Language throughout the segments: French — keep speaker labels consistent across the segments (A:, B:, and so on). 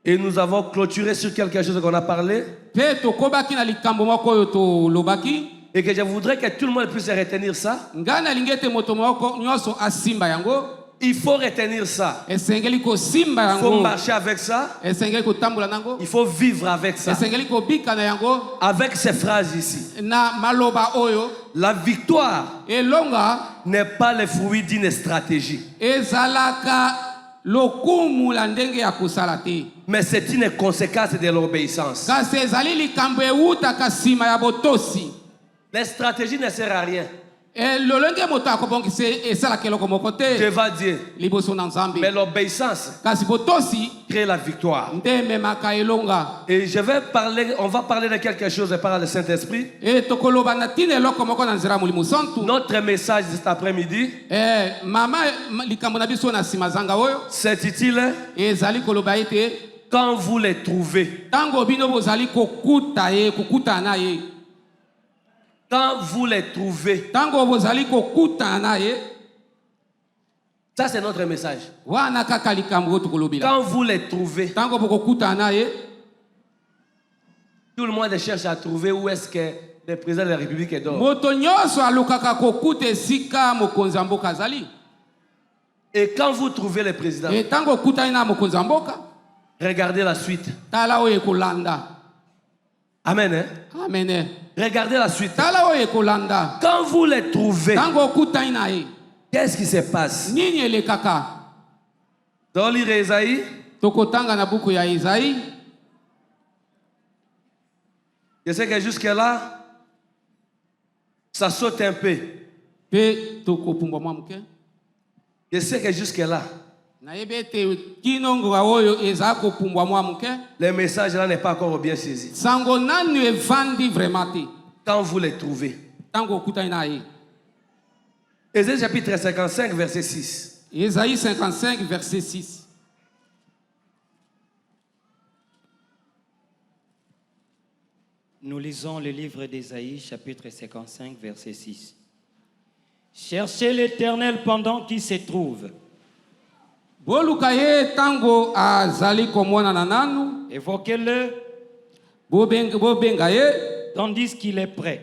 A: Et nous avons clôturé sur quelque chose qu'on a parlé. Et que je voudrais que tout le monde puisse retenir ça. Il faut retenir ça. Il faut marcher avec ça. Il faut vivre avec ça. Avec ces phrases ici. La victoire n'est pas le fruit d'une stratégie. Mais c'est une conséquence de l'obéissance. La stratégie ne sert à rien. Devant Dieu. Mais l'obéissance crée la victoire. Et on va parler de quelque chose par le Saint-Esprit. Notre message cet après-midi s'intitule Quand vous les trouvez. Quand vous les trouvez. Ça, c'est notre message. Quand vous les trouvez. Tout le monde cherche à trouver où est-ce que le président de la République est dehors. Et quand vous trouvez le président, regardez la suite. Amen. Hein?
B: Amen.
A: Regardez la suite. Quand vous les trouvez, qu'est-ce qui se passe? Dans lire Isaïe. Je sais que jusque là, ça saute un peu. Je sais que jusque là, le message là n'est pas encore bien saisi. Quand vous les trouvez. Ésaïe chapitre 55, verset 6.
B: Ésaïe 55, verset 6.
C: Nous lisons le livre d'Ésaïe, chapitre 55, verset 6. Cherchez l'Éternel pendant qu'il se trouve. Évoquez-le tandis qu'il est prêt.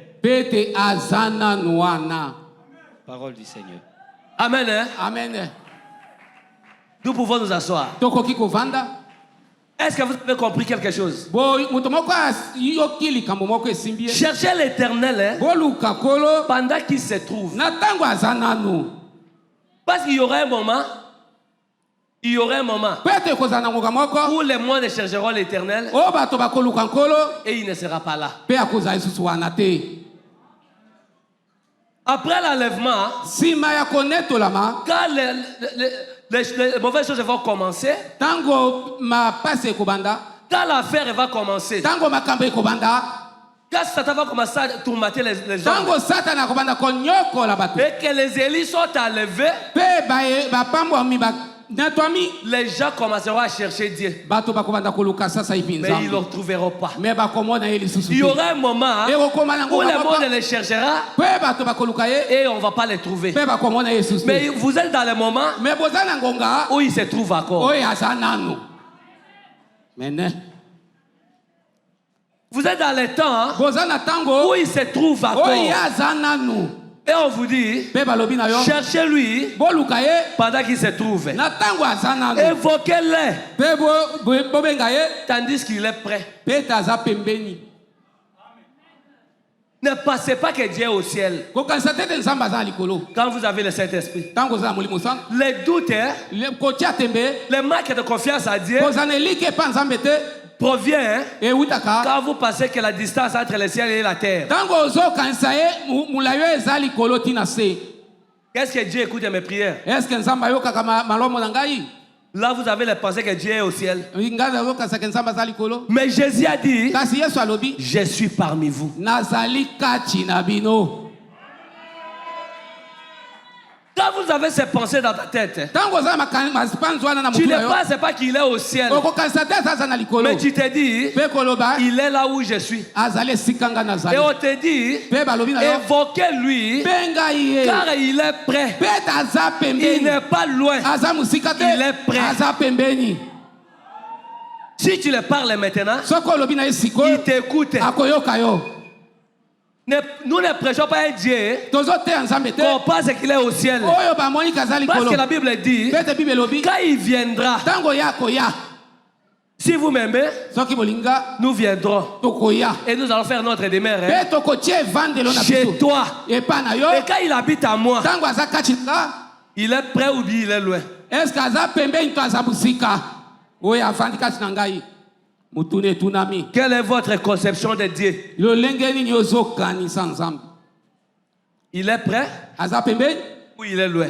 C: Parole du Seigneur.
A: Amen. Hein?
B: Amen.
A: Nous pouvons nous asseoir. Est-ce que vous avez compris quelque chose? Cherchez l'Éternel pendant qu'il se trouve. Parce qu'il y aura un moment. Il y aura un moment où les moines chercheront l'Éternel et il ne sera pas là. Après l'enlèvement, quand les mauvaises choses vont commencer, quand l'affaire va commencer, quand Satan va commencer à tourmenter les gens, et que les élites sont enlevés, les gens commenceront à chercher Dieu. Mais ils ne le trouveront pas. Il y aura un moment où le monde les cherchera et on ne va pas les trouver. Mais vous êtes dans le moment où ils se trouvent encore. Vous êtes dans le temps où ils se trouvent encore. Et on vous dit, cherchez-lui pendant qu'il se trouve. Évoquez-le tandis qu'il est prêt. Ne pensez pas que Dieu est au ciel. Quand vous avez le Saint-Esprit, les doutes, les manques de confiance à Dieu provient quand vous pensez que la distance entre le ciel et la terre. Qu'est-ce que Dieu écoute de mes prières? Là, vous avez la pensée que Dieu est au ciel. Mais Jésus a dit, je suis parmi vous. Quand vous avez ces pensées dans ta tête, tu ne penses pas qu'il est au ciel. Mais tu te dis, il est là où je suis. Et on te dit, évoquez-lui, car il est prêt. Il n'est pas loin. Il est prêt. Si tu le parles maintenant, il t'écoute. Nous ne prêchons pas un Dieu qu'on pense qu'il est au ciel. Parce que la Bible dit, quand il viendra, si vous m'aimez, nous viendrons. Et nous allons faire notre demeure chez toi. Et quand il habite à moi, il est prêt ou bien il est loin? Quelle est votre conception de Dieu? Il est prêt ou il est loin?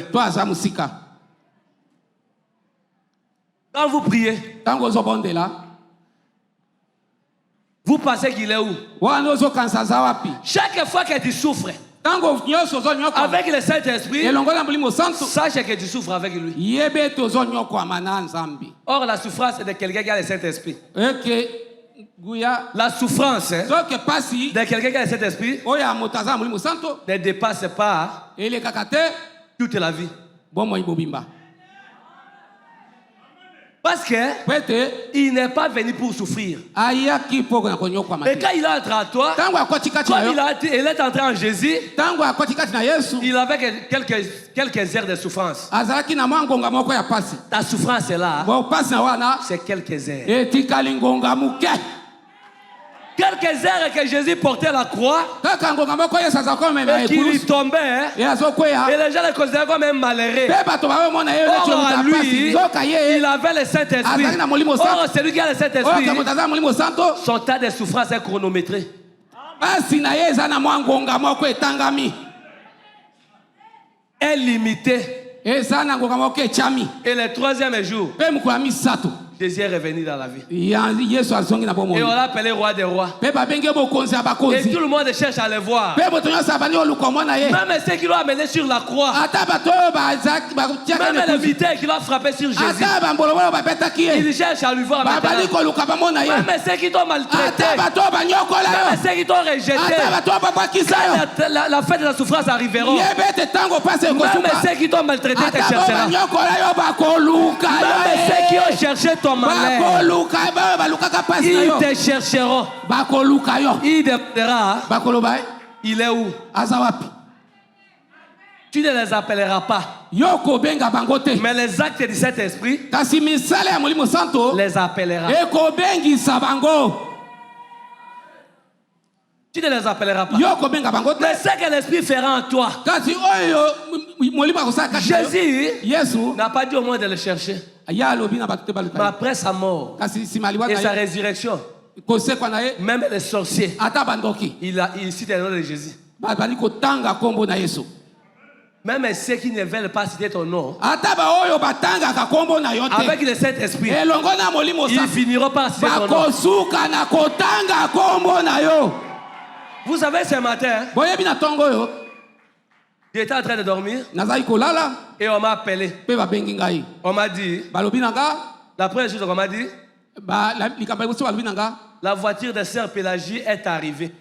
A: Quand vous priez, vous pensez qu'il est où? Chaque fois que tu souffres avec le Saint-Esprit, sache que tu souffres avec lui. Or, la souffrance c'est de quelqu'un qui a le Saint-Esprit. La souffrance de quelqu'un qui a le Saint-Esprit ne dépasse pas toute la vie. Parce qu'il n'est pas venu pour souffrir. Et quand il entre à toi, comme il est entré en Jésus, il avait quelques heures de souffrance. Ta souffrance est là. C'est quelques heures. Quelques heures que Jésus portait la croix et qu'il tombait, et les gens le considéraient comme un malheureux. Or, à lui, il avait le Saint-Esprit. Or, celui qui a le Saint-Esprit, son tas de souffrance est chronométré. Est limité. Et le troisième jour, Jésus est revenu dans la vie. Et on l'a appelé roi des rois. Et tout le monde cherche à le voir. Même ceux qui l'ont amené sur la croix. Même les militaires qui l'ont frappé sur Jésus. Ils cherchent à lui voir maintenant. Même ceux qui t'ont maltraité. Même ceux qui t'ont rejeté. Quand la fête de la souffrance arrivera. Même ceux qui t'ont maltraité te chercheront. Même ceux qui ont cherché ton malheur, ils te chercheront. Il demandera, il est où? Tu ne les appelleras pas. Mais les actes du Saint-Esprit les appellera. Tu ne les appelleras pas. Mais ce que l'Esprit fera en toi, Jésus n'a pas dit au moins de le chercher. Mais après sa mort et sa résurrection, même les sorciers, il cite le nom de Jésus. Même ceux qui ne veulent pas citer ton nom, avec le Saint-Esprit, ils finiront par citer ton nom. Vous savez, ce matin, j'étais en train de dormir et on m'a appelé. On m'a dit, la première chose qu'on m'a dit, la voiture de sœur Pélagie est arrivée.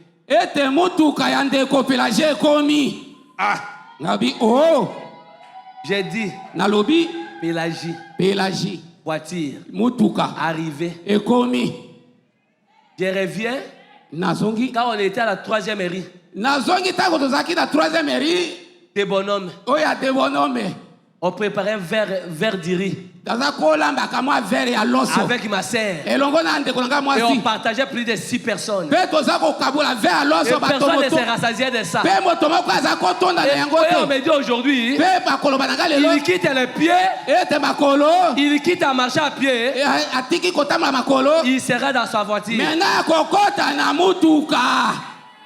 A: J'ai dit, Pélagie, voiture, arrivée. Je reviens quand on était à la troisième mairie. Des bonhommes. On préparait un verre de riz avec ma sœur. Et on partageait plus de 6 personnes. Et personne ne s'est rassasié de ça. Et on me dit aujourd'hui, il quitte le pied, il quitte à marcher à pied, il sera dans sa voiture.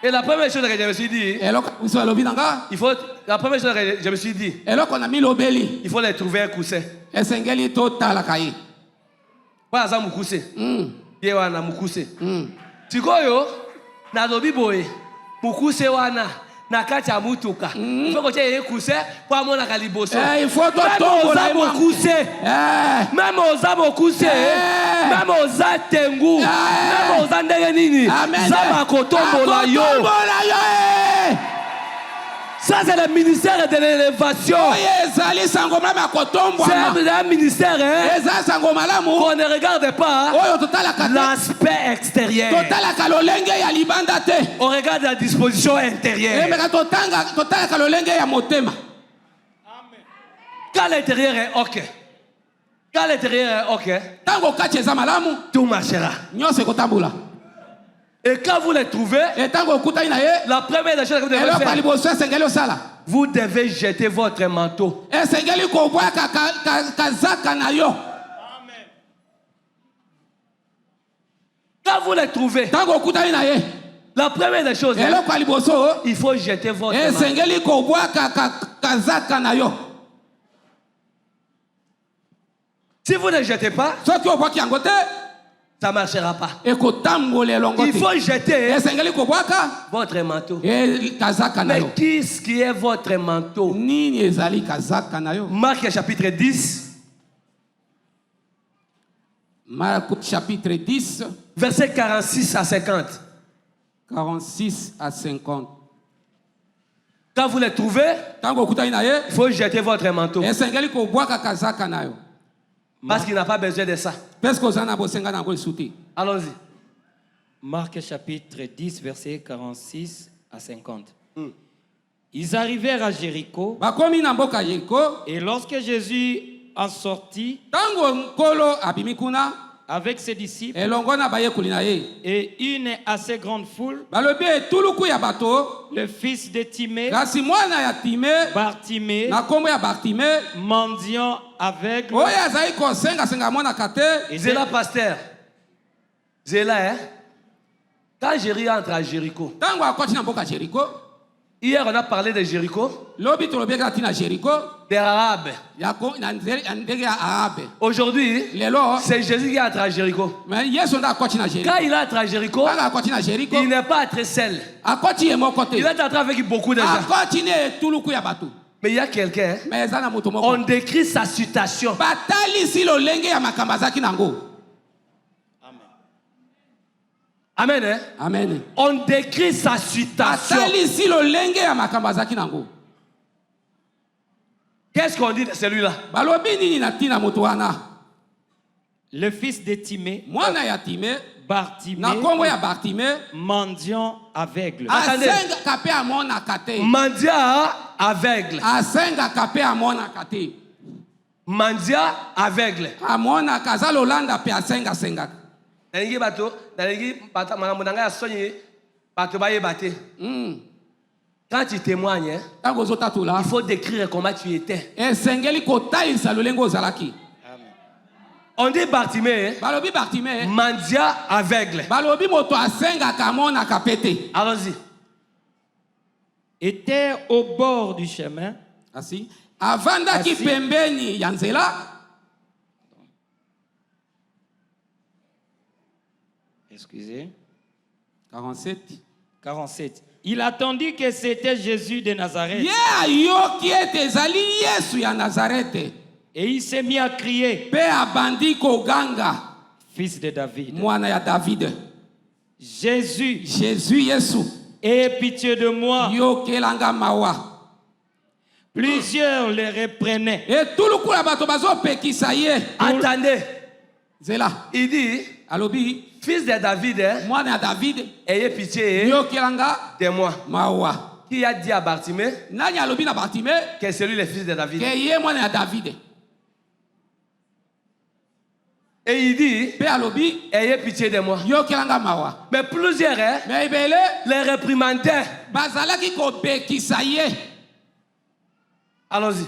A: Et la première chose que je me suis dit, il faut les trouver un coussin. Voilà mukuse. Wana mukuse. Tikoyo na dobi boy. Mukuse wana nakati ya mutuka. Il faut que tu aies coussé pour amener la caliboso.
B: Il faut que
A: même aux âmes coussé. Même aux âmes coussé. Même aux âmes tengu. Même aux âmes ndengenini. Zama kotombo la yo. Ça c'est le ministère de l'élévation. C'est un ministère qu'on ne regarde pas l'aspect extérieur. On regarde la disposition intérieure. Quand l'intérieur est ok. Quand l'intérieur est ok, tout marchera. Et quand vous les trouvez, la première des choses que vous devez faire, vous devez jeter votre manteau. Quand vous les trouvez, la première des choses, il faut jeter votre manteau. Si vous ne jetez pas, ça ne marchera pas. Il faut jeter votre manteau. Mais qu'est-ce qui est votre manteau? Marc chapitre 10.
B: Marc chapitre 10.
A: Verset 46 à 50.
B: 46 à 50.
A: Quand vous les trouvez, il faut jeter votre manteau. Parce qu'il n'a pas besoin de ça. Allons-y.
C: Marc chapitre 10, verset 46 à 50. Ils arrivèrent à Jéricho. Et lorsque Jésus en sortit avec ses disciples et une assez grande foule, le fils de Timée, Bartimée, mendiant aveugle,
A: et c'est là, pasteur. C'est là, hein? Quand Jésus entre à Jéricho, hier on a parlé de Jéricho, des Arabes. Aujourd'hui, c'est Jésus qui entre à Jéricho. Quand il entre à Jéricho, il n'est pas très seul. Il est entré avec beaucoup de gens. Mais il y a quelqu'un, on décrit sa situation. Amen. Hein?
B: Amen.
A: On décrit sa situation. Qu'est-ce qu'on dit de celui-là?
C: Le fils de Timée, Bartimée, mendiant aveugle.
A: Attendez. Mendiant aveugle. Mendiant aveugle. Quand tu témoignes, il faut décrire comment tu étais. On dit Bartimée, mendiant aveugle. Allons-y.
C: Était au bord du chemin.
B: Assis.
C: Excusez.
B: 47.
C: Il attendit que c'était Jésus de Nazareth. Et il s'est mis à crier. Fils de David. Jésus. Aie pitié de moi. Plusieurs le reprenaient.
A: Attendez. Il dit, fils de David, ayez pitié de moi. Qui a dit à Bartimée que c'est lui le fils de David? Et il dit, ayez pitié de moi. Mais plusieurs les réprimandaient. Allons-y.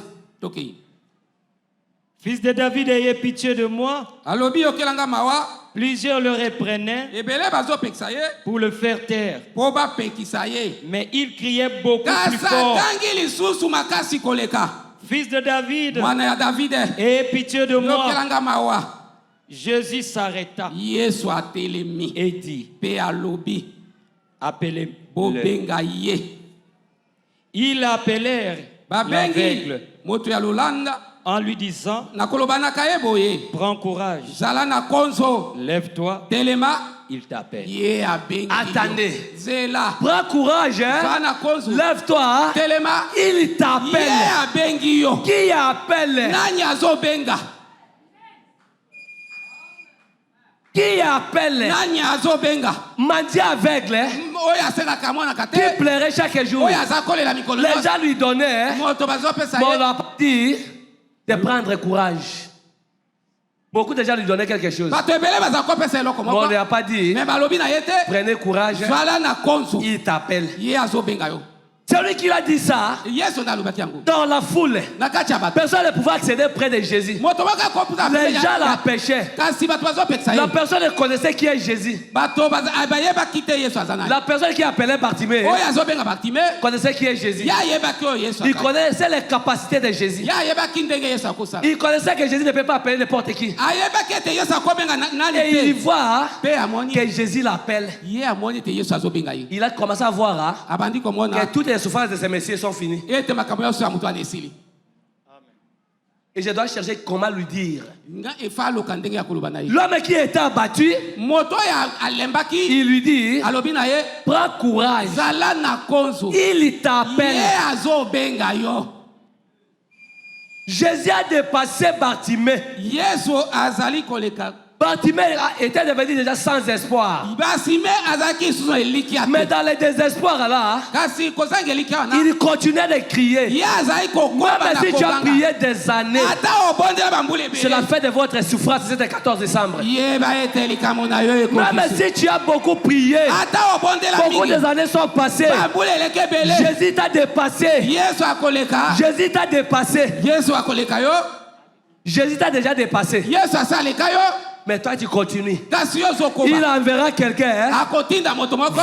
C: Fils de David, ayez pitié de moi. Plusieurs le reprenaient pour le faire taire. Mais il criait beaucoup plus fort. Fils de David, ayez pitié de moi. Jésus s'arrêta et dit, appelez-le. Ils appelèrent l'aveugle en lui disant, prends courage, lève-toi, il t'appelle.
A: Attendez. Prends courage, hein? Lève-toi. Il t'appelle. Qui appelle? Qui appelle? Mandi aveugle, qui pleurait chaque jour. Les gens lui donnaient, mais on n'a pas dit de prendre courage. Beaucoup de gens lui donnaient quelque chose. Mais on n'a pas dit, prenez courage, il t'appelle. C'est lui qui a dit ça dans la foule. Personne ne pouvait accéder près de Jésus. Les gens l'empêchaient. La personne connaissait qui est Jésus. La personne qui appelait Bartimée connaissait qui est Jésus. Il connaissait les capacités de Jésus. Il connaissait que Jésus ne peut pas appeler n'importe qui. Et il voit que Jésus l'appelle. Il a commencé à voir que toutes les souffrances de ces messieurs sont finies. Et je dois chercher comment lui dire. L'homme qui était abattu, il lui dit, prends courage, il t'appelle. Jésus a dépassé Bartimée. Bartimée était devenu déjà sans espoir. Mais dans le désespoir là, il continuait de crier. Même si tu as prié des années, c'est la fête de votre souffrance, c'était le 14 décembre. Même si tu as beaucoup prié, beaucoup des années sont passées, Jésus t'a dépassé. Jésus t'a dépassé. Jésus t'a déjà dépassé. Mais toi tu continues. Il enverra quelqu'un,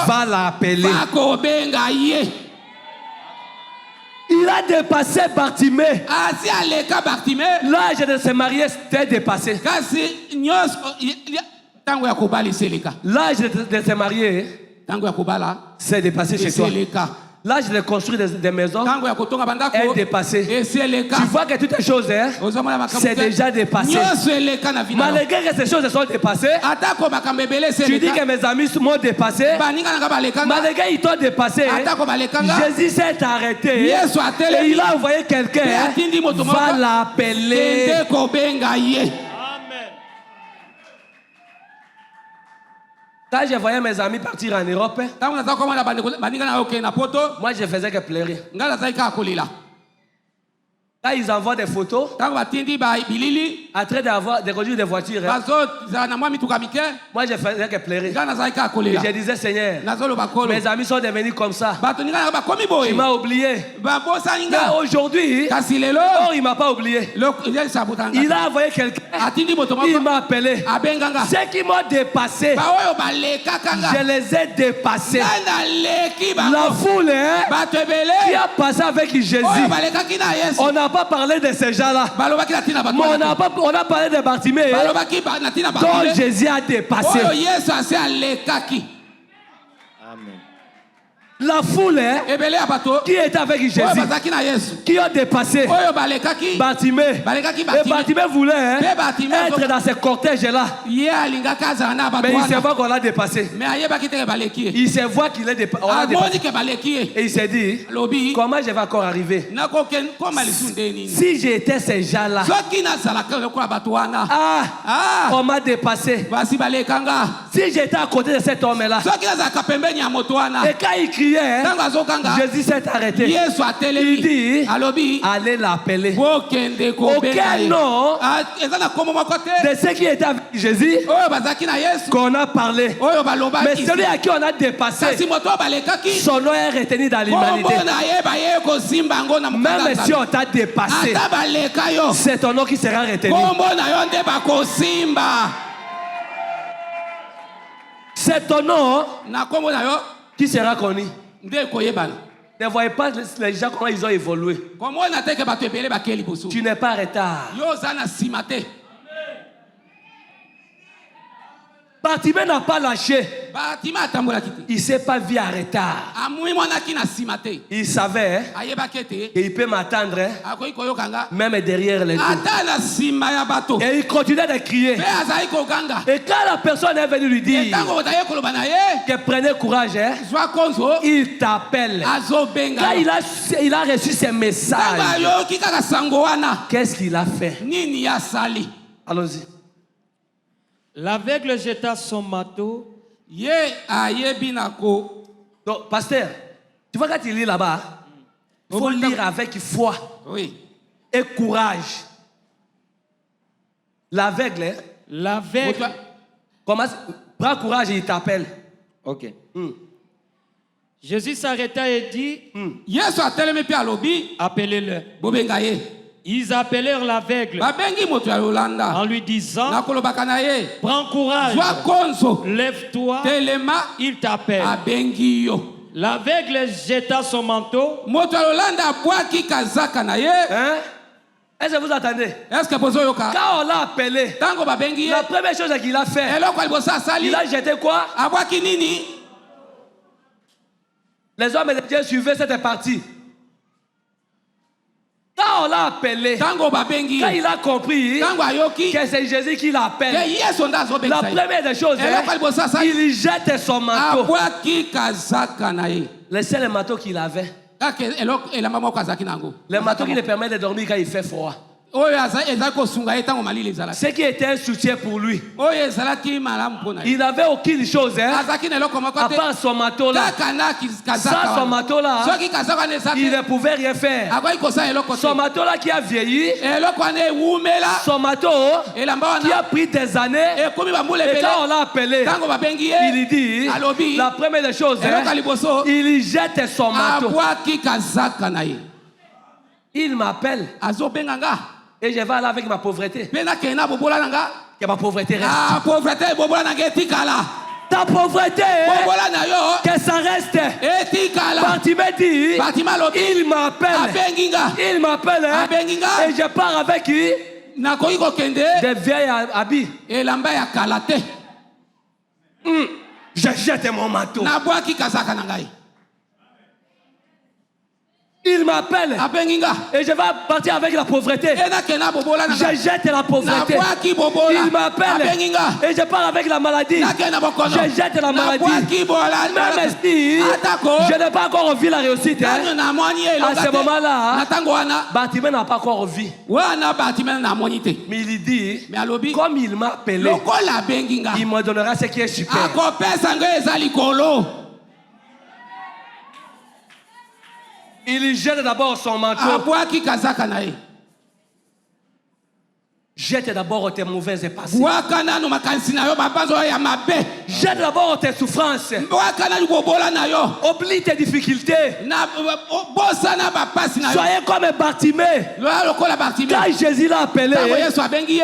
A: va l'appeler. Il a dépassé Bartimée. L'âge de se marier s'était dépassé. L'âge de se marier s'est dépassé chez toi. L'âge de construire des maisons est dépassé. Tu vois que toutes les choses, c'est déjà dépassé. Malgré que ces choses sont dépassées, tu dis que mes amis m'ont dépassé. Malgré qu'ils t'ont dépassé, Jésus s'est arrêté et il a envoyé quelqu'un, va l'appeler. Quand je voyais mes amis partir en Europe, moi je faisais que pleurer. Quand ils envoient des photos, en train de conduire des voitures, moi je faisais que pleurer. Et je disais, Seigneur, mes amis sont devenus comme ça. Tu m'as oublié. Mais aujourd'hui, il ne m'a pas oublié. Il a envoyé quelqu'un. Il m'a appelé. Ceux qui m'ont dépassé, je les ai dépassés. La foule qui a passé avec Jésus, on n'a pas parlé de ces gens-là. Mais on a parlé de Bartimée, dont Jésus a dépassé. Amen. La foule qui est avec Jésus, qui ont dépassé Bartimée. Et Bartimée voulait être dans ce cortège-là. Mais il se voit qu'on l'a dépassé. Il se voit qu'il est dépassé. Et il s'est dit, comment je vais encore arriver? Si j'étais ces gens-là, on m'a dépassé. Si j'étais à côté de cet homme-là, et quand il criait, Jésus s'est arrêté. Il dit, allez l'appeler. Aucun nom de ceux qui étaient avec Jésus qu'on a parlé. Mais celui à qui on a dépassé, son nom est retenu dans l'humanité. Même si on t'a dépassé, c'est ton nom qui sera retenu. C'est ton nom qui sera connu. Ne voyez pas les gens comment ils ont évolué. Tu n'es pas en retard. Bartimée n'a pas lâché. il ne s'est pas vu en retard. Il savait qu'il peut m'attendre même derrière les deux. Et il continuait de crier. Et quand la personne est venue lui dire que prenez courage, il t'appelle. Quand il a reçu ces messages, qu'est-ce qu'il a fait? Allons-y.
C: L'aveugle jeta son manteau.
A: Donc, pasteur, tu vois quand il lit là-bas, il faut lire avec foi et courage. L'aveugle, prends courage et il t'appelle.
C: Ok. Jésus s'arrêta et dit, appelez-le. Ils appelèrent l'aveugle en lui disant, prends courage, lève-toi, il t'appelle. L'aveugle jeta son manteau.
A: Est-ce que vous attendez? Quand on l'a appelé, la première chose qu'il a fait, il a jeté quoi? Les hommes de Dieu suivaient cette partie. Quand on l'a appelé, quand il a compris que c'est Jésus qui l'appelle, la première des choses, il jette son manteau. Le seul manteau qu'il avait. Le manteau qui le permet de dormir quand il fait froid. Ce qui était un soutien pour lui. Il n'avait aucune chose à part son manteau là. Sans son manteau là, il ne pouvait rien faire. Son manteau là qui a vieilli, son manteau qui a pris des années, et quand on l'a appelé, il dit, la première des choses, il jette son manteau. Il m'appelle. Et je vais aller avec ma pauvreté. Que ma pauvreté reste. Ta pauvreté, que ça reste. Bartimée dit, il m'appelle. Il m'appelle. Et je pars avec lui. Des vieilles habits. Je jette mon manteau. Il m'appelle et je vais partir avec la pauvreté. Je jette la pauvreté. Il m'appelle et je pars avec la maladie. Je jette la maladie. Même si je n'ai pas encore vu la réussite, à ce moment-là, Bartimée n'a pas encore vu. Mais il dit, comme il m'a appelé, il me donnera ce qui est super. Il jette d'abord son manteau. Jette d'abord tes mauvaises passions. Jette d'abord tes souffrances. Oublie tes difficultés. Soyez comme Bartimée. Quand Jésus l'a appelé,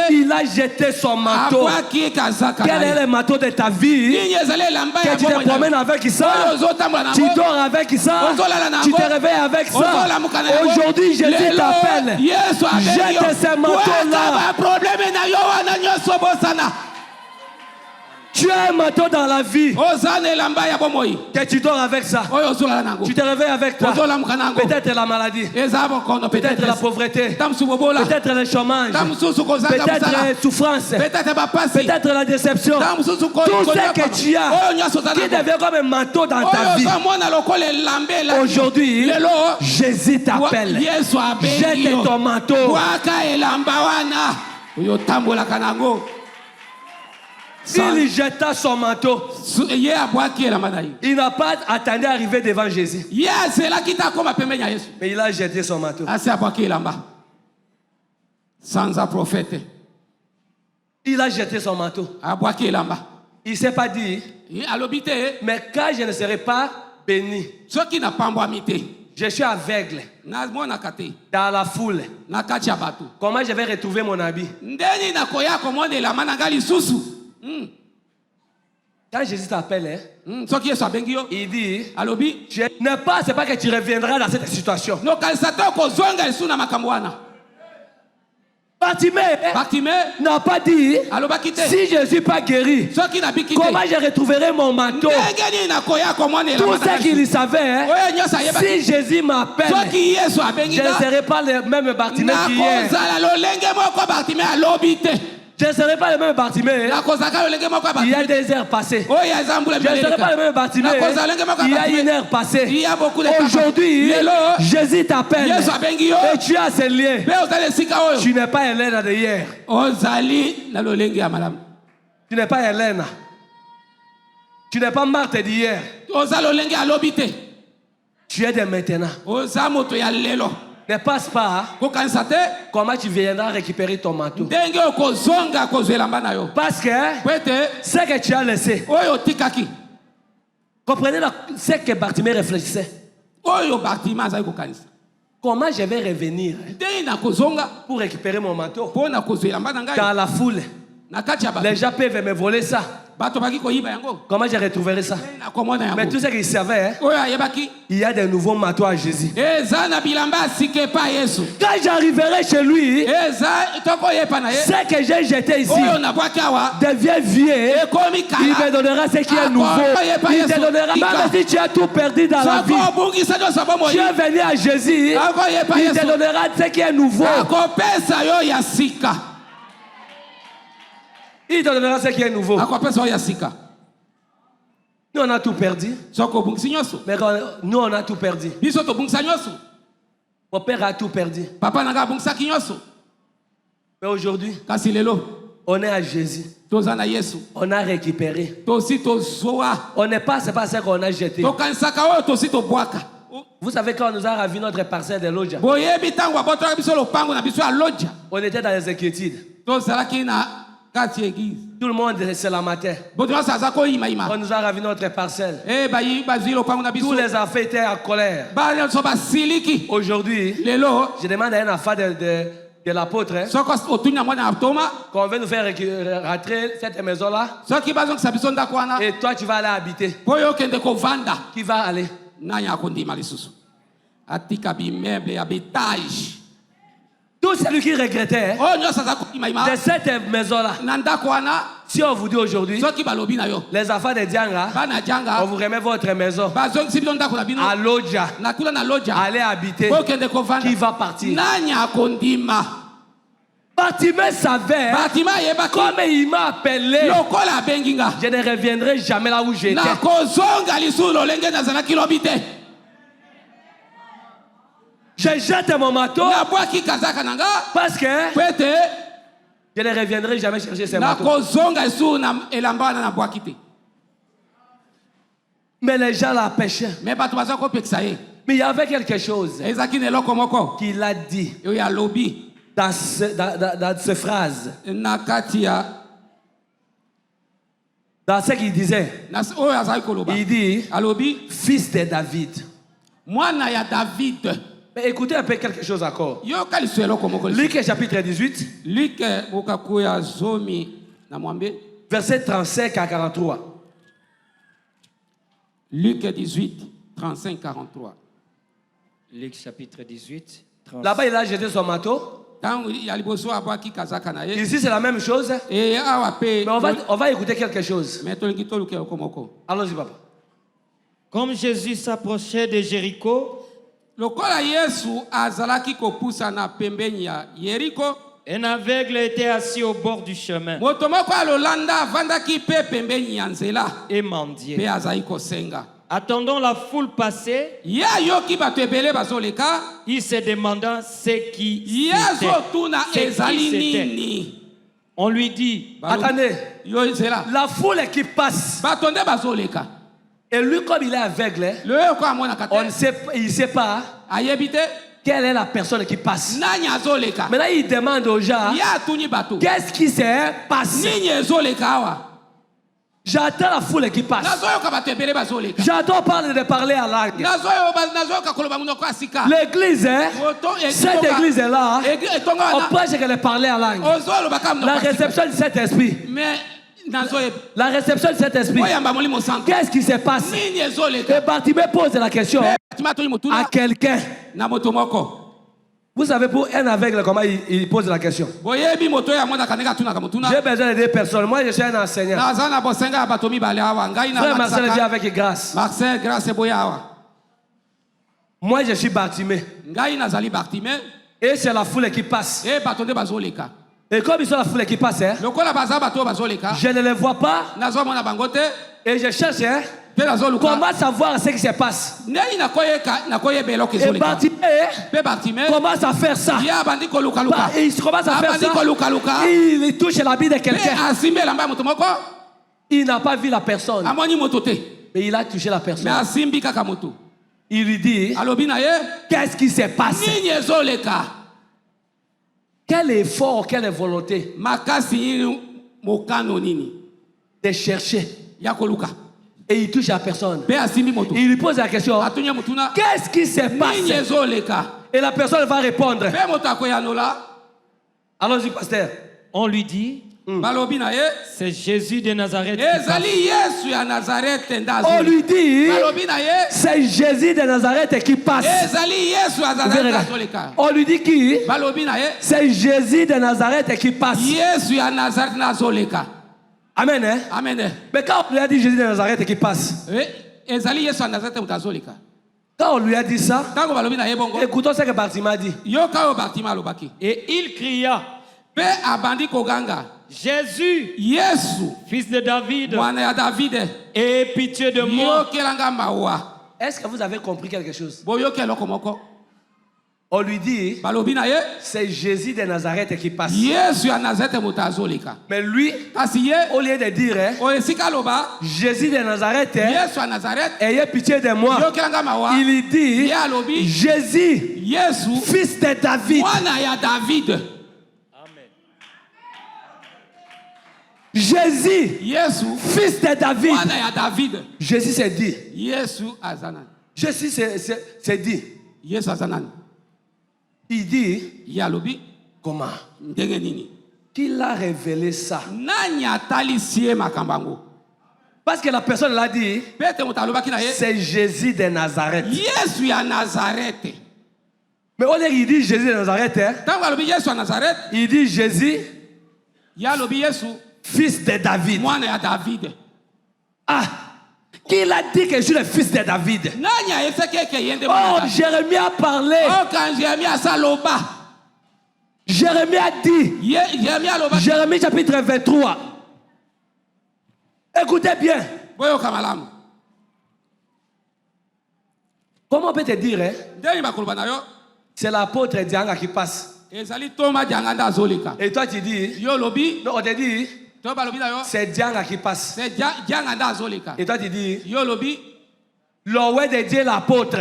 A: il a jeté son manteau. Quel est le manteau de ta vie? Que tu te promènes avec ça, tu dors avec ça, tu te réveilles avec ça. Aujourd'hui, Jésus t'appelle. Jette ce manteau-là. Tu as un manteau dans la vie. Que tu dors avec ça. Tu te réveilles avec toi. Peut-être la maladie. Peut-être la pauvreté. Peut-être le chômage. Peut-être la souffrance. Peut-être la déception. Tout ce que tu as qui devient comme un manteau dans ta vie. Aujourd'hui, Jésus t'appelle. Jette ton manteau. Il jeta son manteau. Il n'a pas attendu d'arriver devant Jésus. Mais il a jeté son manteau.
B: Sans un prophète.
A: Il a jeté son manteau. Il ne s'est pas dit, mais quand je ne serai pas béni, je suis aveugle dans la foule. Comment je vais retrouver mon habit? Quand Jésus t'appelle, il dit, c'est pas que tu reviendras dans cette situation. Bartimée
B: n'a pas dit
A: si je ne suis pas guéri, comment je retrouverai mon manteau? Tout ce qu'il savait, si Jésus m'appelle, je ne serai pas le même Bartimée qu'hier. Je ne serai pas le même Bartimée il y a 2 heures passées. Je ne serai pas le même Bartimée il y a 1 heure passée. Aujourd'hui, Jésus t'appelle et tu as ce lien. Tu n'es pas Hélène d'hier. Tu n'es pas Hélène. Tu n'es pas Marthe d'hier. Tu es de maintenant. Ne passe pas. Comment tu viendras récupérer ton manteau? Parce que ce que tu as laissé. Comprenez ce que Bartimée réfléchissait. Comment je vais revenir pour récupérer mon manteau? Dans la foule, les gens peuvent me voler ça. Comment je retrouverai ça? Mais tout ce qu'il savait, il y a de nouveaux manteaux à Jésus. Quand j'arriverai chez lui, ce que j'ai jeté ici devient vieux. Il me donnera ce qui est nouveau. Il te donnera, même si tu as tout perdu dans la vie, tu es venu à Jésus, il te donnera ce qui est nouveau. Il te donnera ce qui est nouveau. Nous, on a tout perdu. Mais nous, on a tout perdu. Mon père a tout perdu. Mais aujourd'hui, on est à Jésus. On a récupéré. On n'est pas, c'est pas ça qu'on a jeté. Vous savez quand on nous a ravi notre parcelle de Lodja, on était dans les inquiétudes. Tout le monde c'est la matin. On nous a ravi notre parcelle. Tous les enfants étaient en colère. Aujourd'hui, je demande à un enfant de l'apôtre qu'on veut nous faire rentrer cette maison-là. Et toi, tu vas aller habiter. Qui va aller? Tout celui qui regrettait de cette maison-là, si on vous dit aujourd'hui, les enfants de Dianga, on vous remet votre maison à Lodja, allez habiter, qui va partir? Bartimée savait, comme il m'a appelé, je ne reviendrai jamais là où j'étais. Je jette mon manteau parce que je ne reviendrai jamais chercher ce manteau. Mais les gens la pêchaient. Mais il y avait quelque chose qu'il a dit dans cette phrase. Dans ce qu'il disait, il dit fils de David. Mais écoutez un peu quelque chose encore. Luc chapitre 18. Verset 35 à 43.
B: Luc 18, 35, 43.
C: Luc chapitre 18, 35.
A: Là-bas, il a jeté son manteau. Ici, c'est la même chose. Mais on va écouter quelque chose. Allons-y, papa.
C: Comme Jésus s'approchait de Jéricho, un aveugle était assis au bord du chemin et mendiait. Attendant la foule passer, il se demanda ce qui c'était. On lui dit,
A: attendez, la foule qui passe. Et lui, comme il est aveugle, il ne sait pas quelle est la personne qui passe. Maintenant, il demande aux gens, qu'est-ce qui s'est passé? J'attends la foule qui passe. J'attends parler à langue. L'église, cette église est là. On prêche qu'elle parler à langue. La réception de cet esprit. La réception de cet esprit. Qu'est-ce qui se passe? Et Bartimée pose la question à quelqu'un. Vous savez, pour un aveugle, comment il pose la question? J'ai besoin de deux personnes. Moi, je suis un enseignant. Frère Marcel vient avec grâce. Moi, je suis Bartimée. Et c'est la foule qui passe. Et comme ils sont la foule qui passe, je ne les vois pas. Et je cherche. Comment savoir ce qui se passe? Et Bartimée commence à faire ça. Il commence à faire ça. Il touche l'habit de quelqu'un. Il n'a pas vu la personne. Mais il a touché la personne. Il lui dit, qu'est-ce qui s'est passé? Quel effort, quelle volonté de chercher. Et il touche à personne. Il lui pose la question, qu'est-ce qui s'est passé? Et la personne va répondre. Allons-y, pasteur.
C: On lui dit, c'est Jésus de Nazareth.
A: On lui dit, c'est Jésus de Nazareth qui passe. On lui dit qui? C'est Jésus de Nazareth qui passe. Amen. Hein? Amen. Mais quand on lui a dit Jésus de Nazareth qui passe, quand on lui a dit ça, écoutons ce que Bartimée a dit.
C: Et il cria, Jésus, fils de David, aie pitié de moi.
A: Est-ce que vous avez compris quelque chose? On lui dit, c'est Jésus de Nazareth qui passe. Mais lui, au lieu de dire, Jésus de Nazareth, ayez pitié de moi, il dit, Jésus, fils de David. Jésus, fils de David. Jésus s'est dit. Jésus s'est dit. Il dit, comment? Qu'il a révélé ça. Parce que la personne l'a dit, c'est Jésus de Nazareth. Mais au lieu qu'il dit Jésus de Nazareth, il dit Jésus, fils de David. Ah! Qu'il a dit que je suis le fils de David. Oh, Jérémie a parlé. Jérémie a dit. Jérémie chapitre 23. Écoutez bien. Comment on peut te dire, hein? C'est l'apôtre Dianga qui passe. Et toi tu dis, non, on te dit, c'est Dianga qui passe. Et toi tu dis, l'oué de Dieu l'apôtre.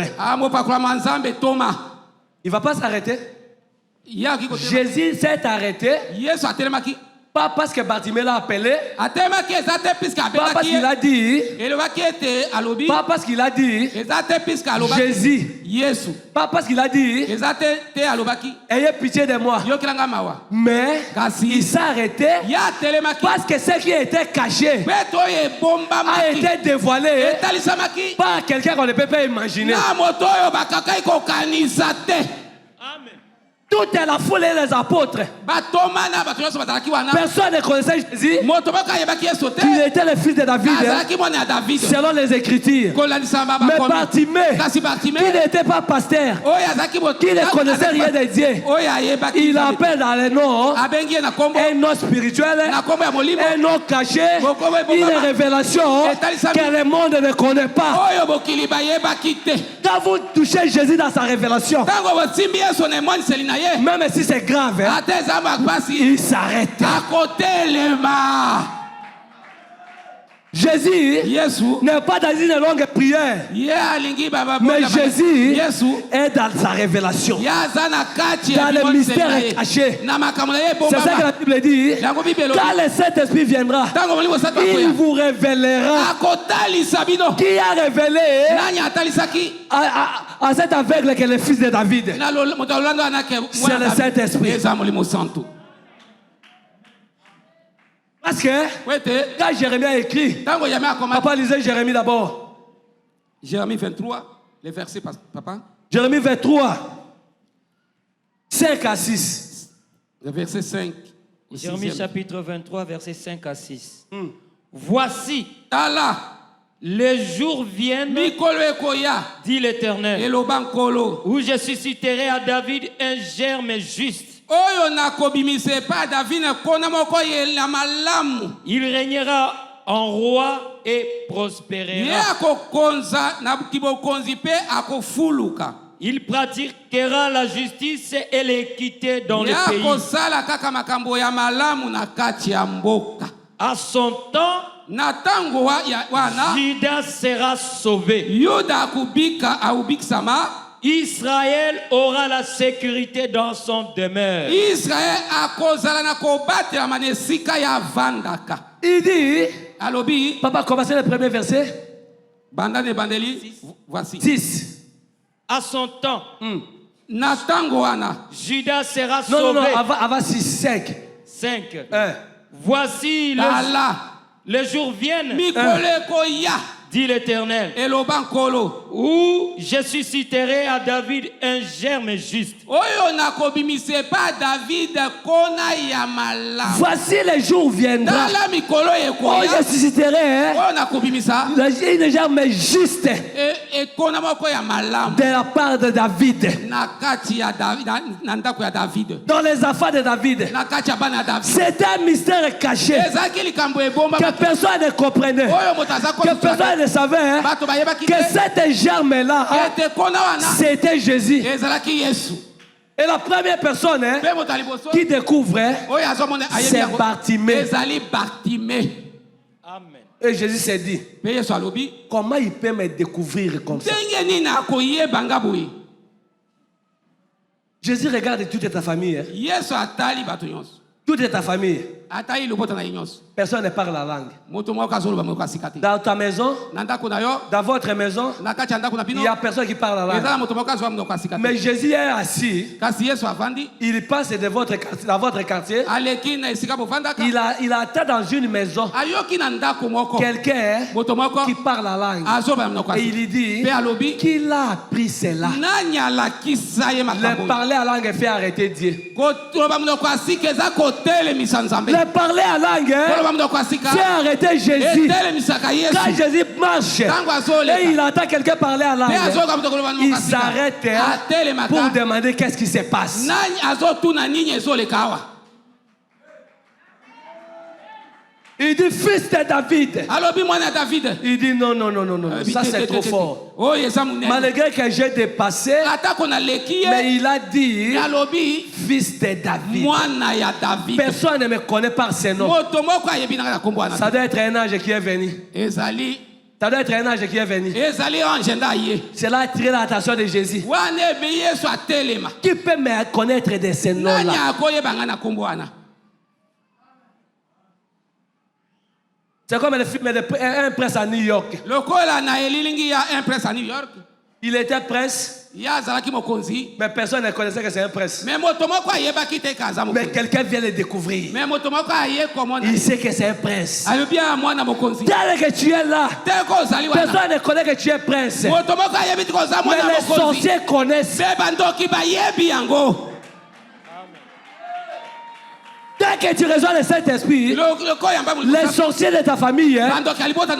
A: Il ne va pas s'arrêter. Jésus s'est arrêté. Pas parce que Bartimée l'a appelé. Pas parce qu'il a dit. Pas parce qu'il a dit. Jésus. Pas parce qu'il a dit. Ayez pitié de moi. Mais il s'est arrêté. Parce que ce qui était caché a été dévoilé par quelqu'un qu'on ne peut pas imaginer. Toute la foule et les apôtres. Personne ne connaissait Jésus. Il était le fils de David. Selon les Écritures. Mais Bartimée, qui n'était pas pasteur, qui ne connaissait rien de Dieu, il appelle dans le nom un nom spirituel, un nom caché, une révélation que le monde ne connaît pas. Quand vous touchez Jésus dans sa révélation, même si c'est grave, hein, il s'arrête. Jésus n'est pas dans une longue prière, mais Jésus est dans sa révélation, dans le mystère caché. C'est ça que la Bible dit. Quand le Saint-Esprit viendra, il vous révélera. Qui a révélé à cet aveugle que le fils de David? C'est le Saint-Esprit. Parce que quand Jérémie a écrit, papa lisait Jérémie d'abord.
B: Jérémie 23, les versets, papa.
A: Jérémie 23. 5 à 6.
B: Verset 5.
C: Jérémie chapitre 23, versets 5 à 6. Voici,
B: Allah,
C: les jours viennent, dit l'Éternel, où je susciterai à David un germe juste. Il régnera en roi et prospérera. Il pratiquera la justice et l'équité dans le pays. À son temps, Juda sera sauvé. Israël aura la sécurité dans son demeure.
A: Il dit, papa, commencez le premier verset.
B: Voici.
A: 6.
C: À son temps, Juda sera sauvé.
A: Non, avant 6, 5.
C: 5. Voici les jours viennent, dit l'Éternel, où je susciterai à David un germe juste.
A: Voici les jours viendront où je susciterai un germe juste de la part de David. Dans les enfants de David. C'est un mystère caché que personne ne comprenait, que personne ne savait que cet germe-là, c'était Jésus. Et la première personne qui découvre, c'est Bartimée.
C: Amen.
A: Et Jésus s'est dit, comment il peut me découvrir comme ça? Jésus regarde toute ta famille. Toute ta famille. Personne ne parle la langue. Dans ta maison, dans votre maison, il n'y a personne qui parle la langue. Mais Jésus est assis. Il passe dans votre quartier. Il attend dans une maison quelqu'un qui parle la langue. Et il lui dit qu'il a appris cela. Le parler à langue fait arrêter Dieu. Le parler à langue fait arrêter Jésus. Quand Jésus marche et il entend quelqu'un parler à langue, il s'arrête pour demander qu'est-ce qui se passe. Il dit fils de David. Il dit non, ça c'est trop fort. Malgré que j'ai dépassé, mais il a dit fils de David. Personne ne me connaît par ce nom. Ça doit être un ange qui est venu. Ça doit être un ange qui est venu. Cela a attiré l'attention de Jésus. Qui peut me connaître de ce nom-là? C'est comme le film Un prince à New York. Il était prince, mais personne ne connaissait que c'est un prince. Mais quelqu'un vient le découvrir. Il sait que c'est un prince. Tel que tu es là, personne ne connaît que tu es prince. Mais les sorciers connaissent. Dès que tu reçois le Saint-Esprit, les sorciers de ta famille,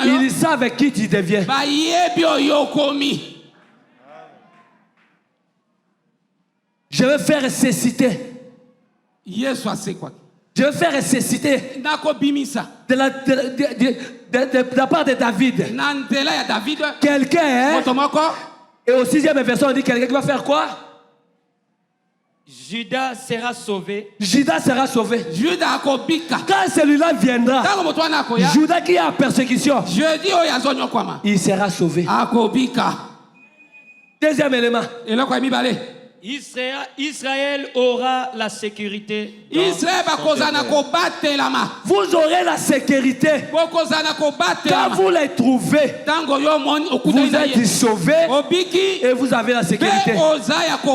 A: ils savent qui tu deviens. Je vais faire ressusciter. Je vais faire ressusciter de la part de David. Quelqu'un, et au 6e verset, on dit quelqu'un qui va faire quoi?
C: Judas sera sauvé.
A: Judas sera sauvé. Quand celui-là viendra, Judas qui est en persécution, il sera sauvé. Deuxième élément.
C: Israël aura la sécurité.
A: Vous aurez la sécurité. Quand vous les trouvez, vous êtes sauvés et vous avez la sécurité.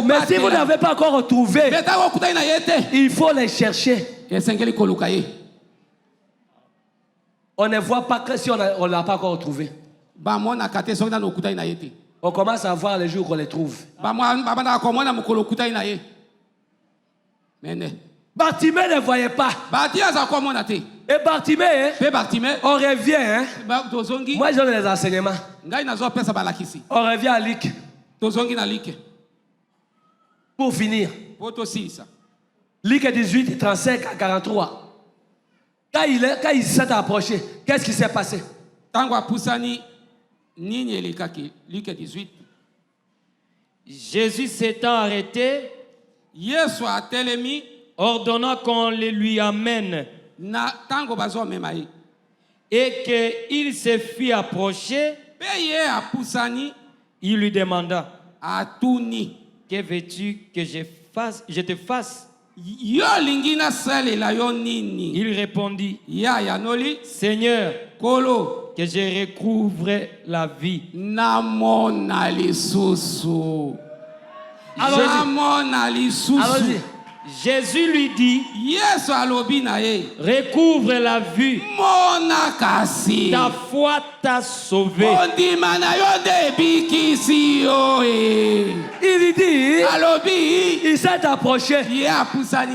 A: Mais si vous n'avez pas encore retrouvé, il faut les chercher. On ne voit pas que si on ne l'a pas encore retrouvé. On commence à voir les jours qu'on les trouve. Bartimée ne voyait pas. Et Bartimée, on revient. Hein? Moi, j'ai les enseignements. On revient à Luc. Pour finir. Luc 18, 35 à 43. Quand il s'est approché, qu'est-ce qui s'est passé?
B: Luc 18.
C: Jésus s'étant arrêté, ordonnant qu'on le lui amène, et qu'il se fit approcher, il lui demanda, que veux-tu que je te fasse? Il répondit, Seigneur, que je recouvre la vie. Allons-y. Jésus lui dit, recouvre la vue. Ta foi t'a sauvé.
A: Il dit, il s'est approché.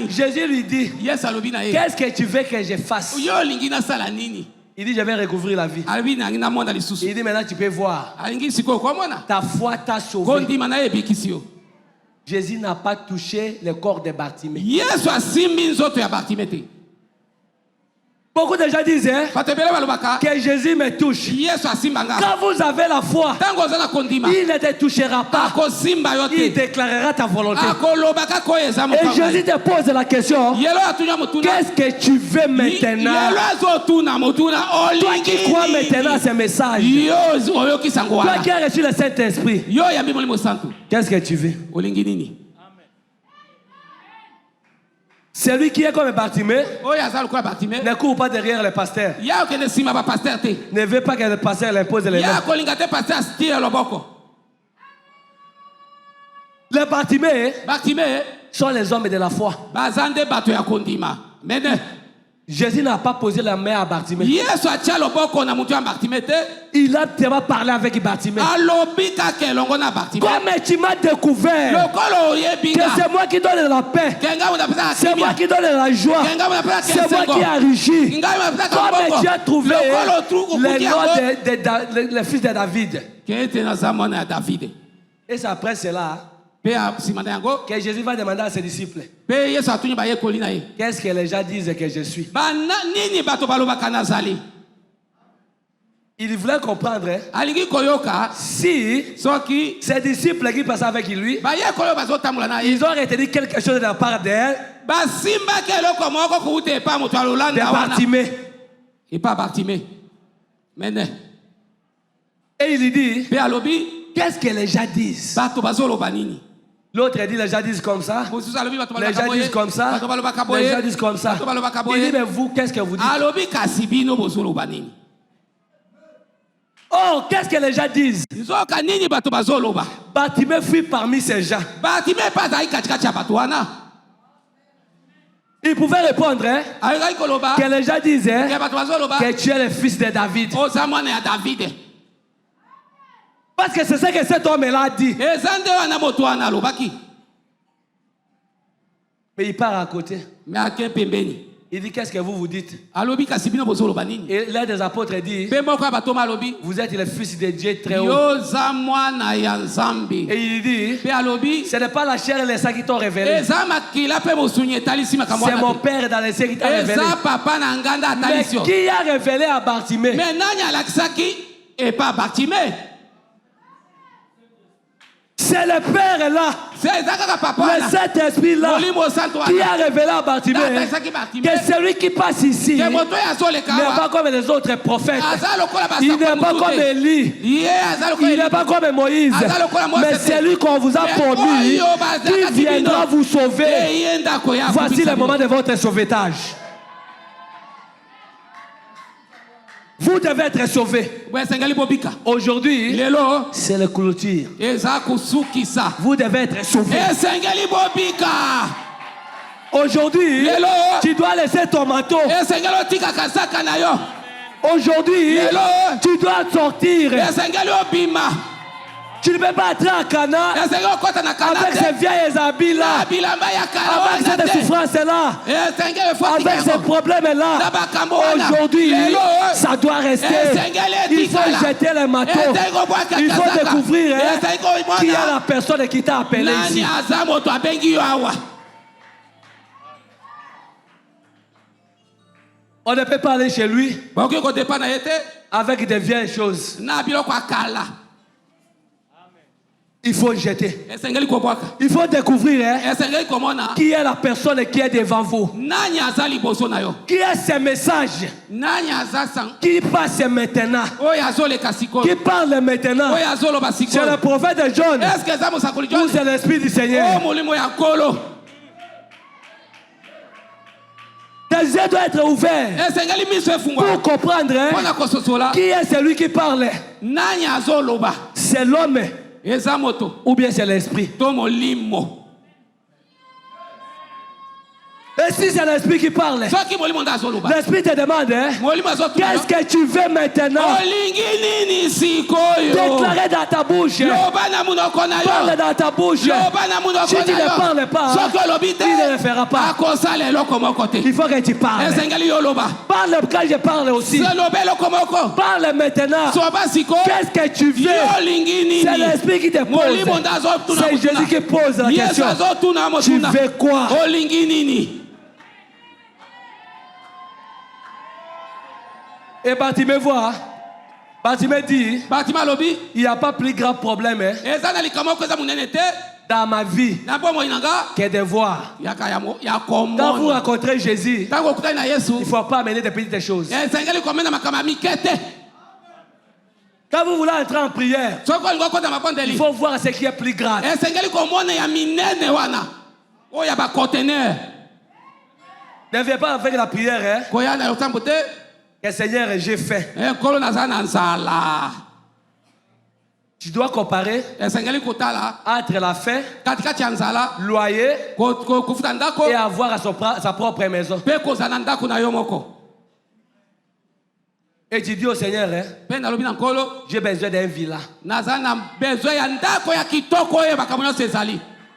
A: Jésus lui dit, qu'est-ce que tu veux que je fasse? Il dit, je vais recouvrir la vie. Il dit, maintenant tu peux voir. Ta foi t'a sauvé. Jésus n'a pas touché le corps de Bartimée. Beaucoup de gens disent que Jésus me touche. Quand vous avez la foi, il ne te touchera pas. Il déclarera ta volonté. Et Jésus te pose la question, qu'est-ce que tu veux maintenant? Toi qui crois maintenant à ce message, toi qui as reçu le Saint-Esprit, qu'est-ce que tu veux? Celui qui est comme Bartimée ne court pas derrière le pasteur. Ne veut pas que le pasteur l'impose les mains. Les Bartimée sont les hommes de la foi. Jésus n'a pas posé la main à Bartimée. Il a tellement parlé avec Bartimée. Comme tu m'as découvert que c'est moi qui donne la paix, c'est moi qui donne la joie, c'est moi qui enrichis. Comme tu as trouvé les noms des fils de David. Et c'est après cela que Jésus va demander à ses disciples, qu'est-ce que les gens disent que je suis? Il voulait comprendre si ses disciples qui passaient avec lui, ils ont retenu quelque chose de la part d'elle, de Bartimée. Et il lui dit, qu'est-ce que les gens disent? L'autre dit, les gens disent comme ça. Les gens disent comme ça. Les gens disent comme ça. Il dit, mais vous, qu'est-ce que vous dites? Oh, qu'est-ce que les gens disent? Bartimée fuit parmi ces gens. Il pouvait répondre que les gens disaient que tu es le fils de David. Parce que c'est ce que cet homme-là a dit. Mais il part à côté. Il dit, qu'est-ce que vous dites? Et l'un des apôtres dit, vous êtes le fils de Dieu très haut. Et il dit, ce n'est pas la chair et le sang qui t'ont révélé. C'est mon Père dans les cieux qui t'a révélé. Mais qui a révélé à Bartimée? C'est le Père là, le Saint-Esprit là, qui a révélé à Bartimée que celui qui passe ici n'est pas comme les autres prophètes. Il n'est pas comme Élie, il n'est pas comme Moïse, mais celui qu'on vous a promis, qui viendra vous sauver. Voici le moment de votre sauvetage. Vous devez être sauvés. Aujourd'hui, c'est la clôture. Vous devez être sauvés. Aujourd'hui, tu dois laisser ton manteau. Aujourd'hui, tu dois sortir. Tu ne peux pas entrer à Cana avec ces vieilles habits là, avec cette souffrance là, avec ces problèmes là. Aujourd'hui, ça doit rester. Il faut jeter les manteaux. Il faut découvrir qui est la personne qui t'a appelé ici. On ne peut pas aller chez lui avec des vieilles choses. Il faut jeter. Il faut découvrir qui est la personne qui est devant vous. Qui est ce message qui passe maintenant. Qui parle maintenant. C'est le prophète de John. Ou c'est l'Esprit du Seigneur. Tes yeux doivent être ouverts pour comprendre qui est celui qui parle. C'est l'homme ou bien c'est l'esprit. Et si c'est l'esprit qui parle, l'esprit te demande qu'est-ce que tu veux maintenant déclarer dans ta bouche. Parle dans ta bouche. Si tu ne parles pas, il ne le fera pas. Il faut que tu parles. Parle quand je parle aussi. Parle maintenant. Qu'est-ce que tu veux? C'est l'esprit qui te pose. C'est Jésus qui pose la question. Tu veux quoi? Et Bartimée voit, Bartimée dit, il n'y a pas plus grave problème dans ma vie que de voir. Quand vous rencontrez Jésus, il ne faut pas amener des petites choses. Quand vous voulez entrer en prière, il faut voir ce qui est plus grave. Ne viens pas avec la prière. Que Seigneur, j'ai fait. Tu dois comparer entre la faim, loyer et avoir sa propre maison. Et tu dis au Seigneur, j'ai besoin d'un villa.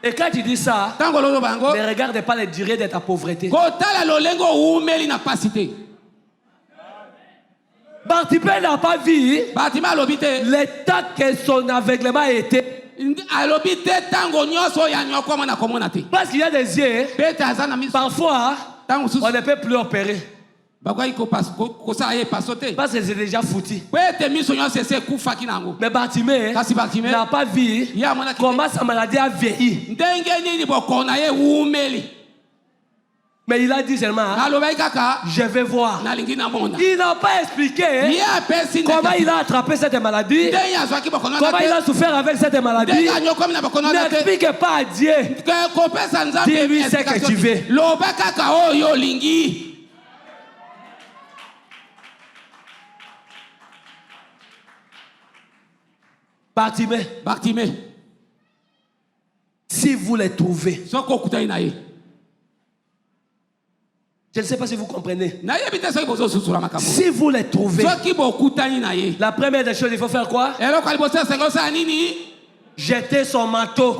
A: Et quand tu dis ça, ne regarde pas les durées de ta pauvreté. Bartimée n'a pas vu l'état que son aveuglement a été. Parce qu'il y a des yeux, parfois, on ne peut plus opérer. Parce que c'est déjà foutu. Mais Bartimée n'a pas vu comment sa maladie a vieilli. Mais il a dit seulement, je vais voir. Il n'a pas expliqué comment il a attrapé cette maladie, comment il a souffert avec cette maladie. N'explique pas à Dieu. Dis-lui ce que tu veux. Bartimée. Si vous les trouvez, je ne sais pas si vous comprenez. Si vous les trouvez, la première des choses, il faut faire quoi? Jeter son manteau.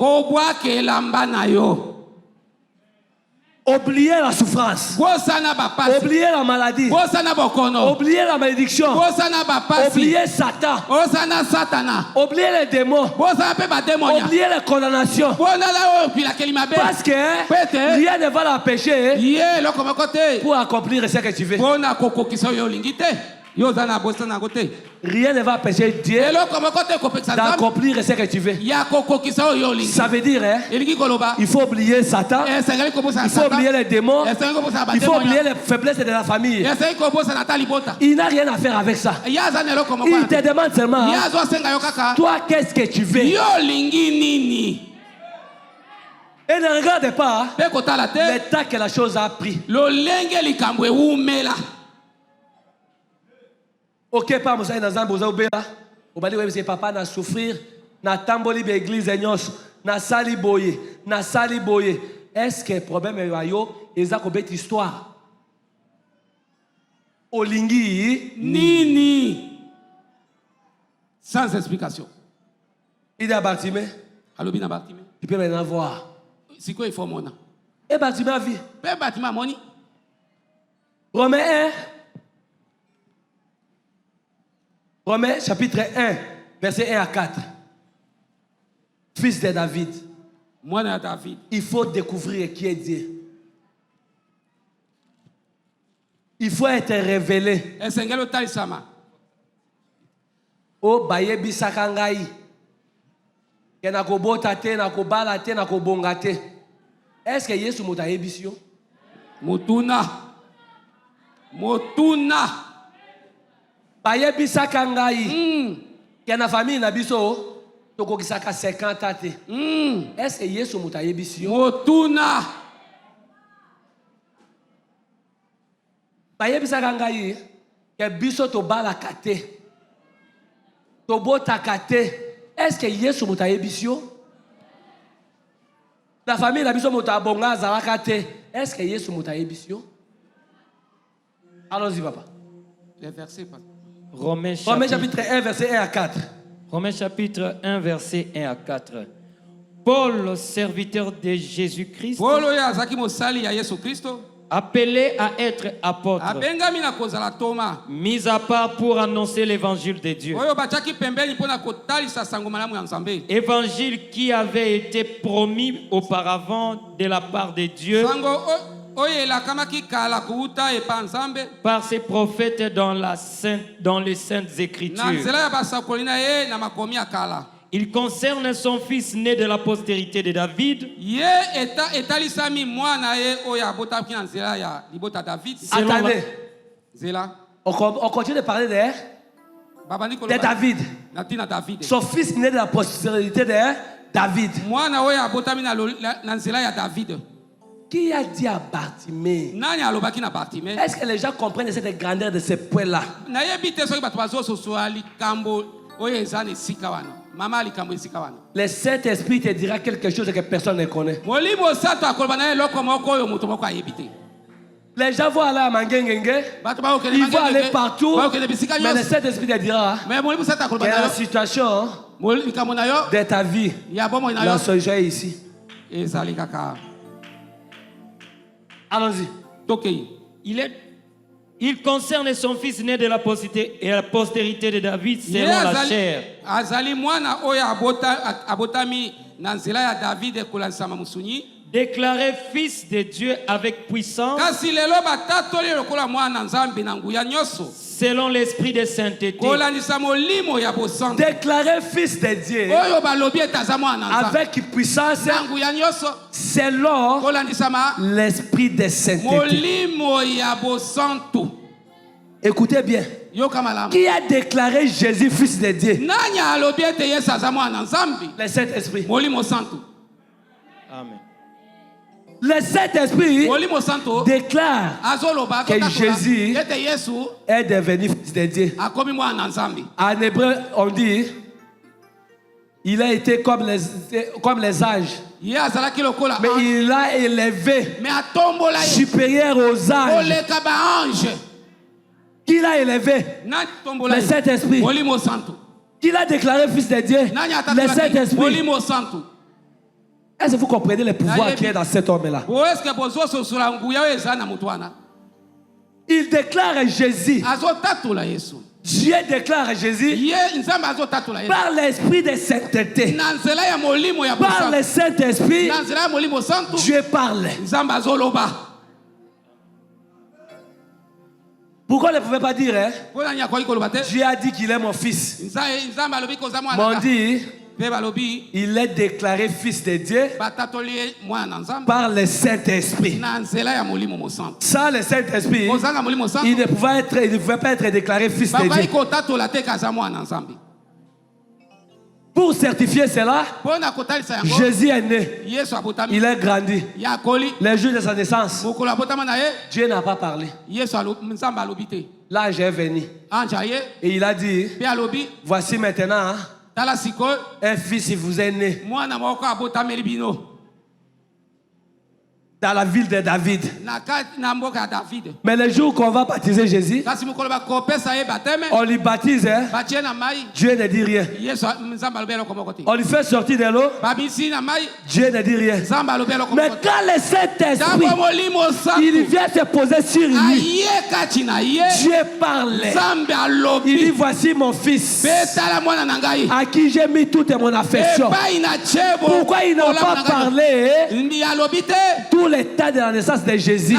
A: Oubliez la souffrance. Oubliez la maladie. Oubliez la malédiction. Oubliez Satan. Oubliez les démons. Oubliez les condamnations. Parce que rien ne va l'empêcher pour accomplir ce que tu veux. Rien ne va empêcher Dieu d'accomplir ce que tu veux. Ça veut dire, il faut oublier Satan, il faut oublier les démons, il faut oublier les faiblesses de la famille. Il n'a rien à faire avec ça. Il te demande seulement, toi, qu'est-ce que tu veux? Et ne regarde pas l'état que la chose a pris. Ok, pas Moussa dans un boza obéa. Obali ouais c'est papa na souffrir, na tamboli be église nyos, na sali boye. Est-ce que problème est yo eza ko bête histoire? Olingi
B: nini sans explication.
A: Il dit à Bartimée. Tu peux maintenant voir.
B: C'est quoi il faut mon?
A: Et Bartimée a vu.
B: Bartimée moni.
A: Romains 1. Romains chapitre 1, verset 1 à 4. Fils de David.
B: Moi de David.
A: Il faut découvrir qui est Dieu. Il faut être révélé. O baye bisaka ngai. Ke na kobota te, na kobala te, na kobonga te. Est-ce que Yesu moto ayebisi yo?
B: Motuna.
A: Baye bisaka ngai. Ke na famille na biso tokokisaka 50 te. Est-ce que Yesu moto ayebisi yo?
B: Motuna.
A: Baye bisaka ngai ke biso tobalaka te. Tobotaka te. Est-ce que Yesu moto ayebisi yo? La famille na biso moto abonga azalaka te. Est-ce que Yesu moto ayebisi yo? Allons-y, papa.
B: Les versets.
A: Romains chapitre 1, verset 1 à 4.
C: Romains chapitre 1, verset 1 à 4. Paul, serviteur de Jésus-Christ, appelé à être apôtre, mis à part pour annoncer l'évangile de Dieu. Évangile qui avait été promis auparavant de la part de Dieu par ses prophètes dans les saintes écritures. Il concerne son fils né de la postérité de David.
A: Attendez. On continue de parler de David. Son fils né de la postérité de David. Qui a dit à Bartimée? Est-ce que les gens comprennent cette grandeur de ce point-là? Le Saint-Esprit te dira quelque chose que personne ne connaît. Les gens vont aller à Mangengenge, ils vont aller partout, mais le Saint-Esprit te dira qu'il y a la situation de ta vie dans ce jeu ici. Allons-y.
C: Il concerne son fils né de la postérité de David selon la chair. Déclaré fils de Dieu avec puissance selon l'esprit de sainteté.
A: Déclaré fils de Dieu avec puissance selon l'esprit de sainteté. Écoutez bien. Qui a déclaré Jésus fils de Dieu? Le Saint-Esprit.
C: Amen.
A: Le Saint-Esprit déclare que Jésus est devenu fils de Dieu. En hébreu, on dit il a été comme les âges. Mais il a élevé supérieur aux âges. Qui l'a élevé? Le Saint-Esprit. Qui l'a déclaré fils de Dieu? Le Saint-Esprit. Est-ce que vous comprenez le pouvoir qui est dans cet homme-là? Il déclare Jésus. Dieu déclare Jésus par l'esprit de sainteté. Par le Saint-Esprit, Dieu parle. Pourquoi ne pouvez pas dire Dieu a dit qu'il est mon fils. M'ont dit il est déclaré fils de Dieu par le Saint-Esprit. Sans le Saint-Esprit, il ne pouvait pas être déclaré fils de Dieu. Pour certifier cela, Jésus est né. Il est grandi. Les jours de sa naissance, Dieu n'a pas parlé. L'âge est venu. Et il a dit, voici maintenant un fils vous est né. dans la ville de David. Mais le jour qu'on va baptiser Jésus, on lui baptise, hein? Dieu ne dit rien. On lui fait sortir de l'eau, Dieu ne dit rien. Mais quand le Saint-Esprit, il vient se poser sur lui, Dieu parle. Il dit, voici mon fils, à qui j'ai mis toute mon affection. Pourquoi ils n'ont pas parlé tout l'état de la naissance de Jésus?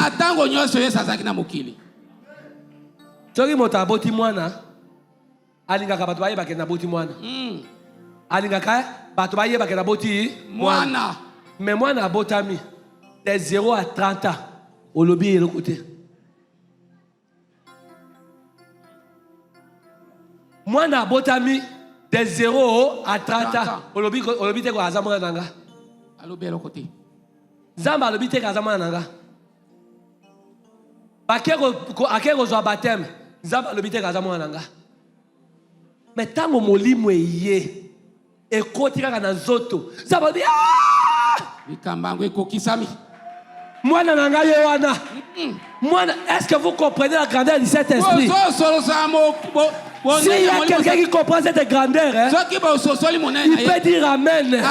A: Soki moto aboti mwana alingaka bato bayebake na boti mwana alingaka bato bayebake na boti mwana mais mwana abotami de 0 à 30 ans olobi eloko te. Mwana abotami de 0 à 30 ans olobi te ko aza mwana nanga alobi eloko te. Zamba alobi te ko aza mwana nanga akeko zwa baptême Zamba alobi te ko aza mwana nanga. Mais tango molimo eye ekoti kaka na nzoto Zamba alobi bikambango ekokisami mwana nanga ye wana mwana. Est-ce que vous comprenez la grandeur de cet esprit? S'il y a quelqu'un qui comprend cette grandeur, hein, il peut dire Amen.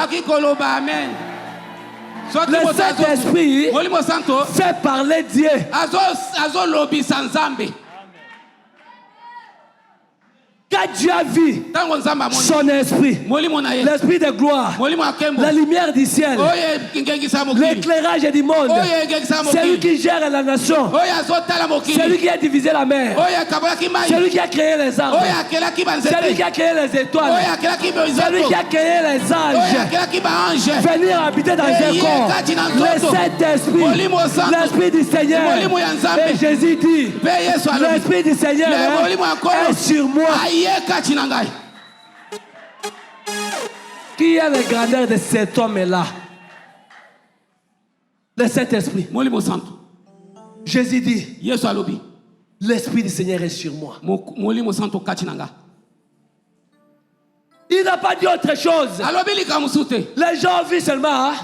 A: Le Saint-Esprit fait parler Dieu. Quand Dieu a vu son esprit, l'esprit de gloire, la lumière du ciel, l'éclairage du monde, c'est lui qui gère la nation, c'est lui qui a divisé la mer, c'est lui qui a créé les arbres, c'est lui qui a créé les étoiles, c'est lui qui a créé les anges, venir habiter dans un corps. Le Saint-Esprit, l'Esprit du Seigneur, et Jésus dit, l'Esprit du Seigneur est sur moi. Qui est la grandeur de cet homme-là? Le Saint-Esprit. Jésus dit, l'Esprit du Seigneur est sur moi. Il n'a pas dit autre chose. Les gens ont vu seulement,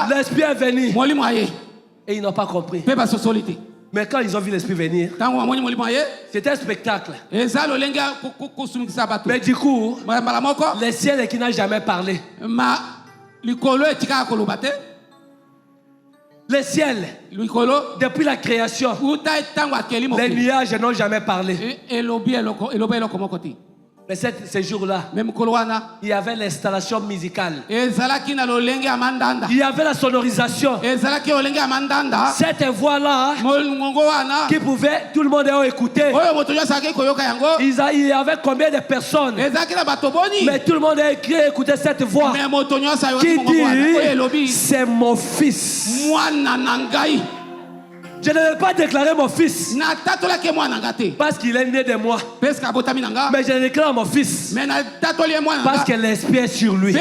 A: l'Esprit est venu. Et ils n'ont pas compris. Mais quand ils ont vu l'Esprit venir, c'était un spectacle. Mais du coup, le ciel qui n'a jamais parlé. Le ciel, depuis la création, les nuages n'ont jamais parlé. Mais ce jour-là, il y avait l'installation musicale. Il y avait la sonorisation. Cette voix-là, qui pouvait, tout le monde a écouté. Il y avait combien de personnes? Mais tout le monde a écouté cette voix qui dit, c'est mon fils. Je ne vais pas déclarer mon fils parce qu'il est né de moi. Mais je déclare mon fils parce que l'Esprit est sur lui.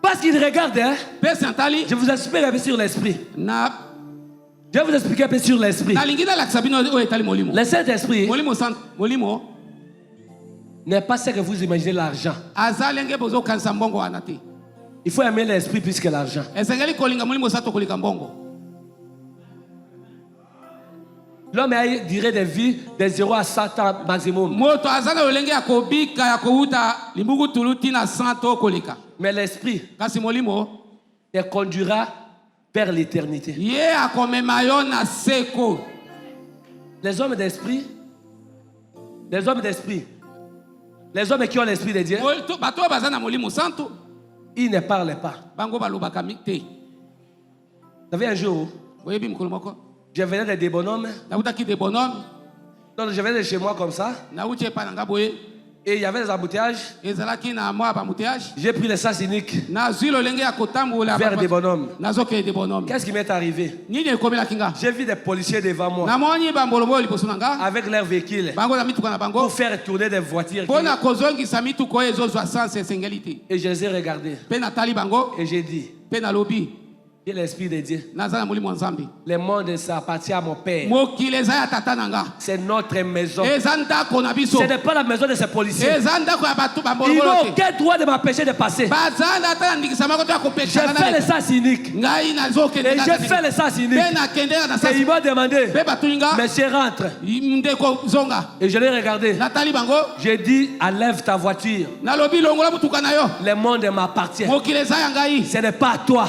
A: Parce qu'il regarde, hein? Je vous explique un peu sur l'Esprit. Je vais vous expliquer un peu sur l'Esprit. Le Saint-Esprit n'est pas ce que vous imaginez l'argent. Il faut aimer l'esprit plus que l'argent. L'homme dirait des vies de 0 à 100 ans maximum. Mais l'esprit te conduira vers l'éternité. Les hommes d'esprit, les hommes qui ont l'esprit de Dieu, ils ne parlent pas. Vous savez, un jour, je venais des bonhommes. Donc je venais de chez moi comme ça. Et il y avait des embouteillages. J'ai pris le sens unique vers des bonhommes. Qu'est-ce qui m'est arrivé? J'ai vu des policiers devant moi avec leurs véhicules pour faire tourner des voitures. Et je les ai regardés. Et j'ai dit, Qui est l'Esprit de Dieu? Le monde, ça appartient à mon Père. C'est notre maison. Ce n'est pas la maison de ces policiers. Ils n'ont aucun droit de m'empêcher de passer. J'ai fait le sens unique. Et j'ai fait le sens unique. Et ils m'ont demandé, monsieur, rentre. Et je l'ai regardé. J'ai dit, enlève ta voiture. Le monde m'appartient. Ce n'est pas à toi.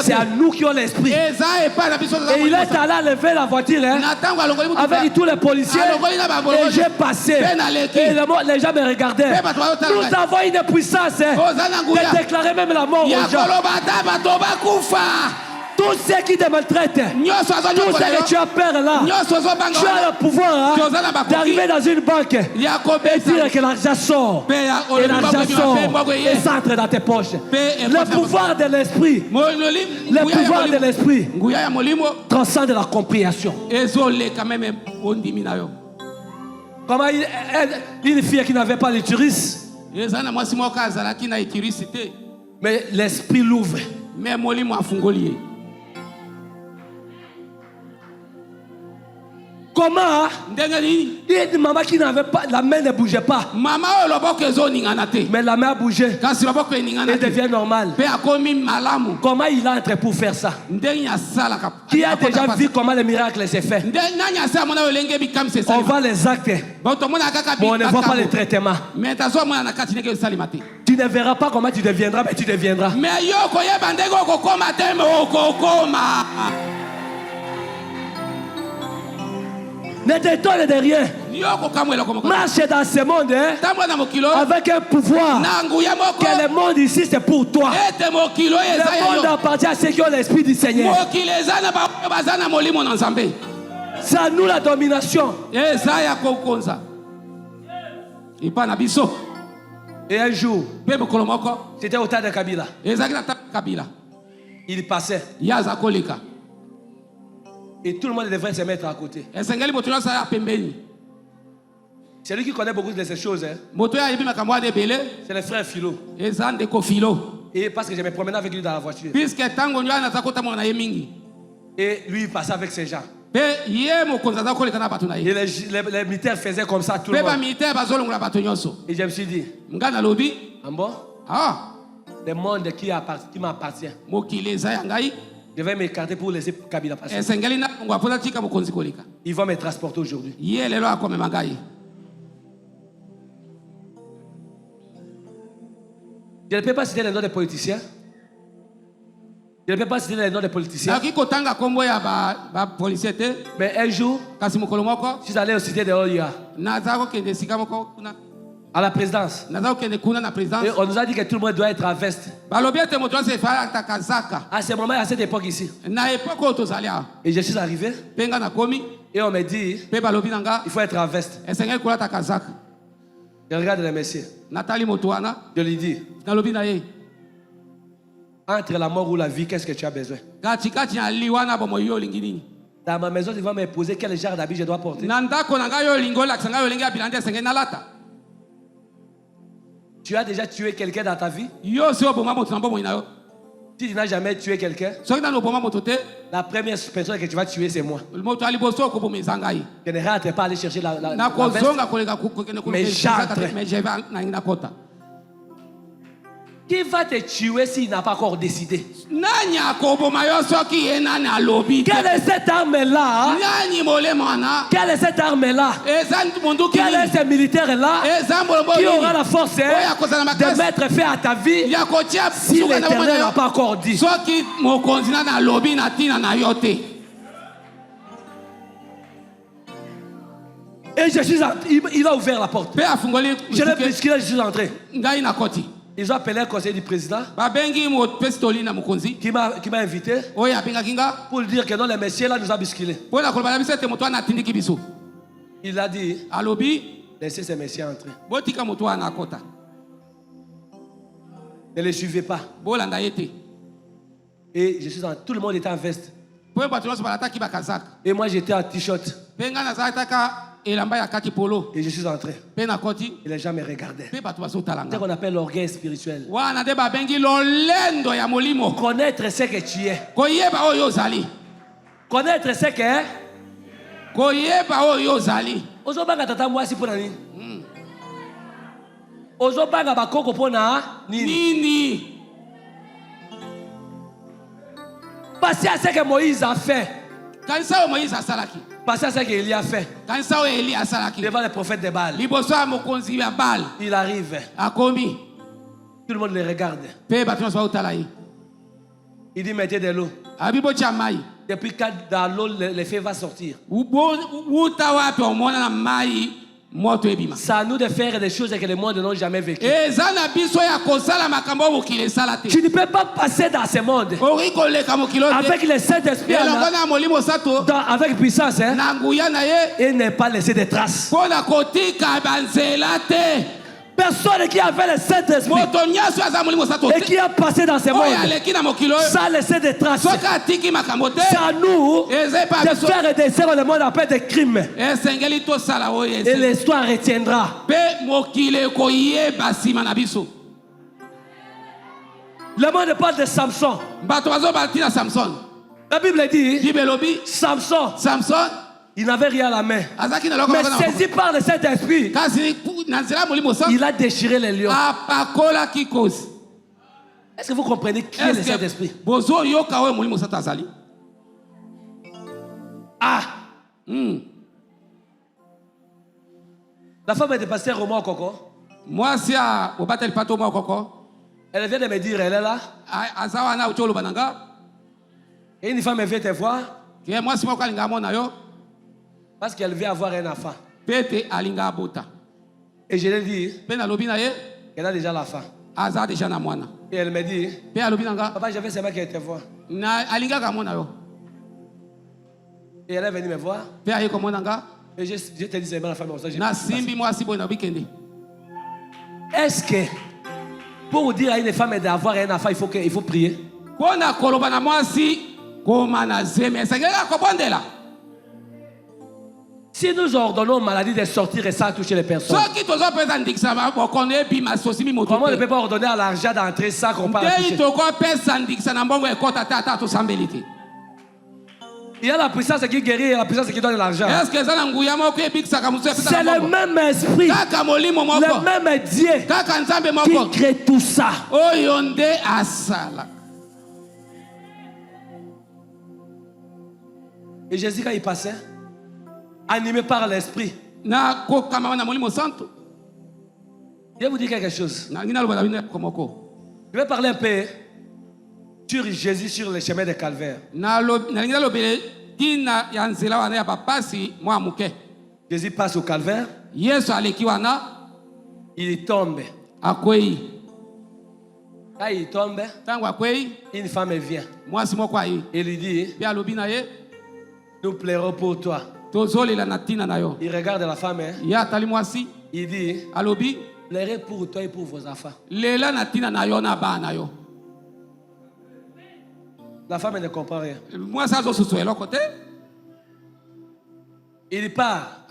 A: C'est à nous qui ont l'esprit. Et il est allé lever la voiture avec tous les policiers. Et j'ai passé. Et les gens me regardaient. Nous avons une puissance de déclarer même la mort aux gens. Tous ceux qui te maltraitent, tous ceux que tu as peur là, tu as le pouvoir d'arriver dans une banque et dire que l'argent sort. Et l'argent sort et s'entre dans tes poches. Le pouvoir de l'esprit, le pouvoir de l'esprit transcende la compréhension. Comment une fille qui n'avait pas l'utilise, mais l'esprit l'ouvre. Comment? Il maman qui n'avait pas, la main ne bougeait pas. Mais la main a bougé. Elle devient normale. Comment il entre pour faire ça? Qui a déjà vu comment le miracle s'est fait? On voit les actes, mais on ne voit pas les traitements. Tu ne verras pas comment tu deviendras, mais tu deviendras. Ne t'étonne de rien. Marche dans ce monde avec un pouvoir que le monde ici c'est pour toi. Le monde appartient à ceux qui ont l'esprit du Seigneur. C'est à nous la domination. Et un jour, c'était au temps de Kabila. Il passait. Et tout le monde devrait se mettre à côté. C'est lui qui connaît beaucoup de ces choses. C'est le frère Philo. Et parce que je me promenais avec lui dans la voiture. Et lui il passait avec ses gens. Et les militaires faisaient comme ça tout le monde. Et je me suis dit, ah bon? Le monde qui m'appartient. Je vais m'écarter pour laisser Kabila passer. Ils vont me transporter aujourd'hui. Je ne peux pas citer les noms des politiciens. Je ne peux pas citer les noms des politiciens. Mais un jour, je suis allé au cité de Oya. À la présidence. Et on nous a dit que tout le monde doit être en veste. À ce moment, à cette époque ici. Et je suis arrivé. Et on m'a dit, il faut être en veste. Je regarde les messieurs. Je lui dis, entre la mort ou la vie, qu'est-ce que tu as besoin? Dans ma maison, ils vont me poser quel genre d'habit je dois porter. Tu as déjà tué quelqu'un dans ta vie? Si tu n'as jamais tué quelqu'un, la première personne que tu vas tuer, c'est moi. Je ne rentre pas aller chercher la veste, mais j'entre. Qui va te tuer s'il n'a pas encore décidé? Quelle est cette arme-là? Quelle est cette arme-là? Quel est ce militaire-là qui aura la force de mettre fin à ta vie si l'Éternel n'a pas encore dit? Et il a ouvert la porte. Je l'ai bousculé, je suis entré. Ils ont appelé un conseiller du président qui m'a invité pour lui dire que non, le monsieur là nous a bousculé. Il a dit, laissez ces messieurs entrer. Ne les suivez pas. Et je suis tout le monde était en veste. Et moi j'étais en t-shirt. Et je suis entré. Et les gens me regardaient. C'est ce qu'on appelle l'orgueil spirituel. Connaître ce que tu es. Connaître ce que est. Ozobanga tata mwasi pona nini? Ozobanga bakoko pona nini? Passez à ce que Moïse a fait. Passez à ce qu'Élie a fait. Devant les prophètes de Baal. Il arrive. Tout le monde le regarde. Il dit mettez de l'eau. Depuis quand dans l'eau le feu va sortir. C'est à nous de faire des choses que le monde n'a jamais vécues. Tu ne peux pas passer dans ce monde avec le Saint-Esprit avec puissance et ne pas laisser de traces. Personne qui a fait le Saint-Esprit et qui a passé dans ce monde sans laisser de traces. C'est à nous de faire et de faire le monde après des crimes. Et l'histoire retiendra. Le monde parle de Samson. La Bible dit Samson, il n'avait rien à la main. Mais saisi par le Saint-Esprit, il a déchiré les lions. Est-ce que vous comprenez qui est le Saint-Esprit? La femme était pasteur Romain Coco.
B: Moi, si au battle pato moi Coco.
A: Elle vient de me dire, elle est là. Et une femme vient te voir. Parce qu'elle veut avoir un enfant. Et je lui ai dit qu'elle a déjà l'enfant. Et elle me dit, papa, je veux seulement qu'elle te voie. Et elle est venue me voir. Et je te dis seulement la femme. Est-ce que pour dire à une femme d'avoir un enfant, il faut prier? Si nous ordonnons aux maladies de sortir et sans toucher les personnes, comment on ne peut pas ordonner à l'argent d'entrer sans qu'on parle? Il y a la puissance qui guérit et la puissance qui donne l'argent. C'est le même esprit, le même Dieu qui crée tout ça. Et Jésus, quand il passait, animé par l'esprit, je vais vous dire quelque chose. Je vais parler un peu sur Jésus sur le chemin de Calvaire. Jésus passe au Calvaire. Il tombe. Quand il tombe, une femme vient. Et lui dit, nous pleurons pour toi. Il regarde la femme. Il dit, pleurez pour toi et pour vos enfants. La femme ne comprend rien. Il part.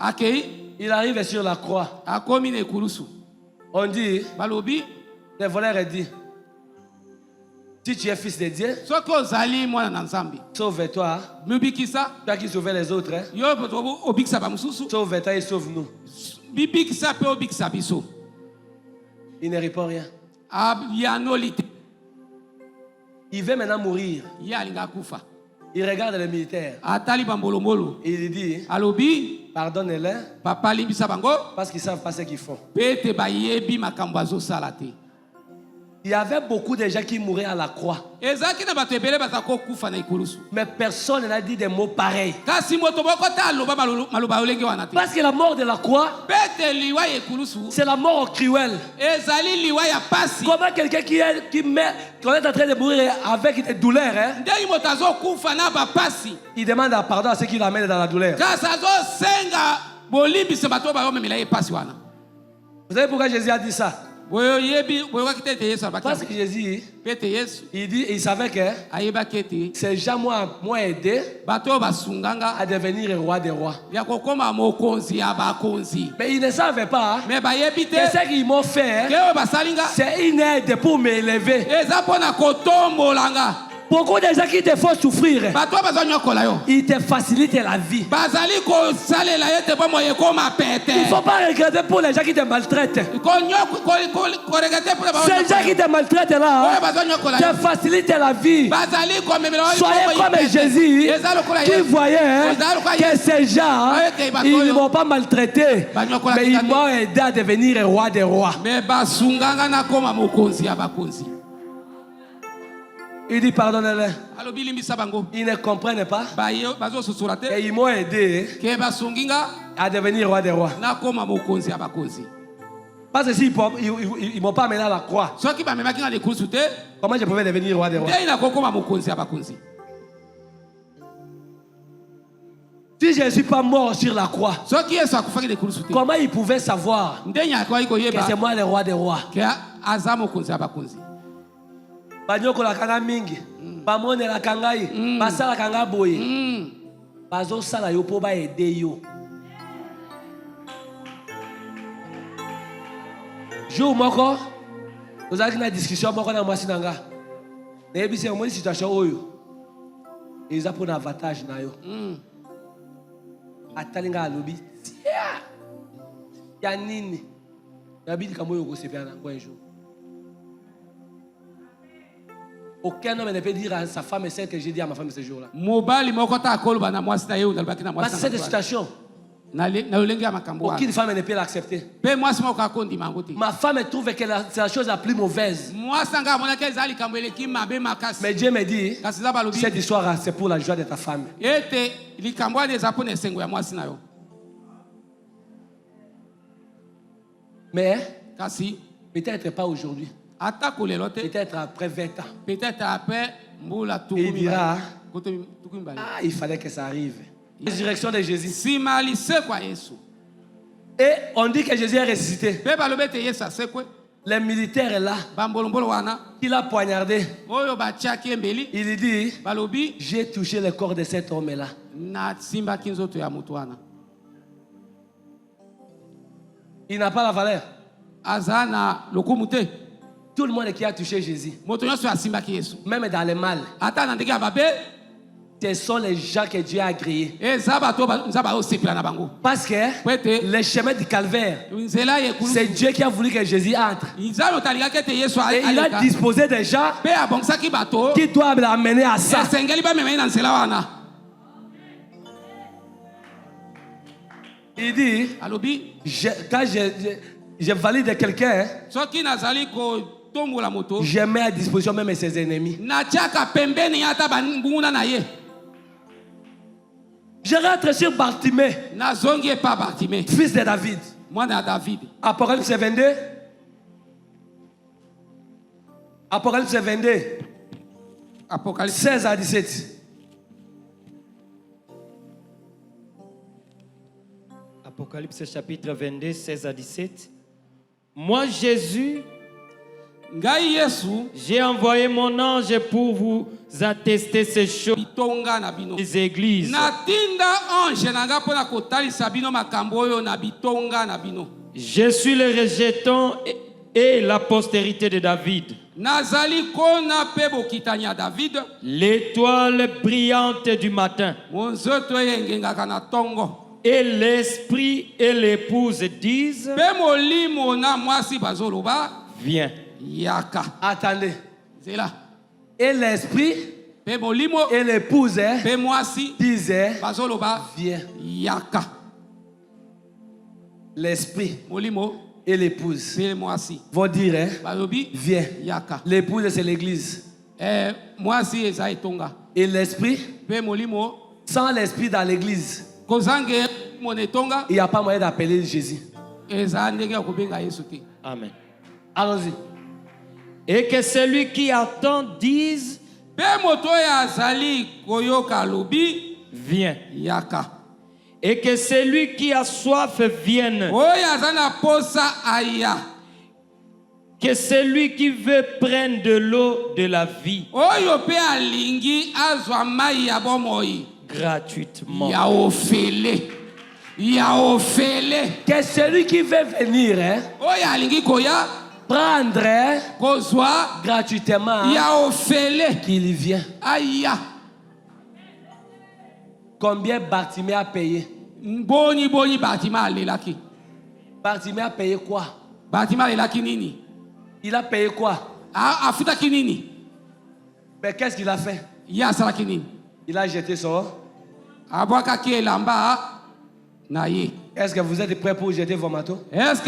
A: Il arrive sur la croix. On dit, le voleur dit, si tu es fils de Dieu, sauve-toi. Toi qui sauves les autres, sauve-toi et sauve-nous. Il ne répond rien. Il veut maintenant mourir. Il regarde les militaires. Et il dit, pardonne-les parce qu'ils ne savent pas ce qu'ils font. Il y avait beaucoup de gens qui mouraient à la croix. Mais personne n'a dit des mots pareils. Parce que la mort de la croix, c'est la mort cruelle. Comment quelqu'un qui est en train de mourir avec des douleurs, il demande pardon à ceux qui l'amènent dans la douleur. Vous savez pourquoi Jésus a dit ça? Parce que Jésus, il savait que ces gens m'ont aidé à devenir roi des rois. Mais ils ne savaient pas que ce qu'ils m'ont fait, c'est une aide pour m'élever. Beaucoup de gens qui te font souffrir, ils te facilitent la vie. Il ne faut pas regretter pour les gens qui te maltraitent. Ces gens qui te maltraitent là, te facilitent la vie. Soyez comme Jésus qui voyait que ces gens, ils ne m'ont pas maltraité, mais ils m'ont aidé à devenir roi des rois. Il dit pardonnez-les. Ils ne comprennent pas. Et ils m'ont aidé à devenir roi des rois. Parce que s'ils ne m'ont pas amené à la croix, comment je pouvais devenir roi des rois? Si je ne suis pas mort sur la croix, comment ils pouvaient savoir que c'est moi le roi des rois? Banyoko la kanga mingi, bamone la kangai, basala kanga boye, bazo sala yo po ba aider yo. Jour moko, nous avons une discussion moko na mwasi nanga. Na yebisi mo situation oyo. Ils apprennent avantage na yo. Atalinga alobi. Ya nini? Nabidi kamoyo ko sepia na un jour. Aucun homme ne peut dire à sa femme celle que j'ai dit à ma femme ce jour-là. Parce que cette situation, aucune femme ne peut l'accepter. Ma femme trouve que c'est la chose la plus mauvaise. Mais Dieu me dit, cette histoire c'est pour la joie de ta femme. Mais peut-être pas aujourd'hui. Peut-être après 20 ans.
B: Peut-être après,
A: il dira, il fallait que ça arrive. La résurrection de Jésus. Et on dit que Jésus est ressuscité. Les militaires là, il a poignardé. Il dit, j'ai touché le corps de cet homme là. Il n'a pas la valeur. Tout le monde qui a touché Jésus, même dans le mal, ce sont les gens que Dieu a agréés. Parce que le chemin du calvaire, c'est Dieu qui a voulu que Jésus entre. Et il a disposé des gens qui doivent l'amener à ça. Il dit, quand je valide quelqu'un, je mets à disposition même ses ennemis. Je rentre sur Bartimée, fils de David. Apocalypse 22. Apocalypse 22. 16 à 17.
C: Apocalypse chapitre 22, 16 à 17. Moi, Jésus, j'ai envoyé mon ange pour vous attester ces choses des églises. Je suis le rejeton et la postérité de David. L'étoile brillante du matin. Et l'esprit et l'épouse disent, viens.
A: Attendez. Et l'esprit et l'épouse disaient, viens. L'esprit et l'épouse vont dire, viens. L'épouse c'est l'église. Et l'esprit, sans l'esprit dans l'église, il n'y a pas moyen d'appeler Jésus.
C: Amen.
A: Allons-y.
C: Et que celui qui attend dise, viens. Et que celui qui a soif vienne. Que celui qui veut prendre de l'eau de la vie gratuitement.
A: Que celui qui veut venir prendre gratuitement qu'il vient. Combien Bartimée a payé? Bartimée a payé quoi? Il a payé quoi? Mais qu'est-ce qu'il a fait? Il a jeté son. Est-ce que vous êtes prêts pour jeter vos manteaux? Est-ce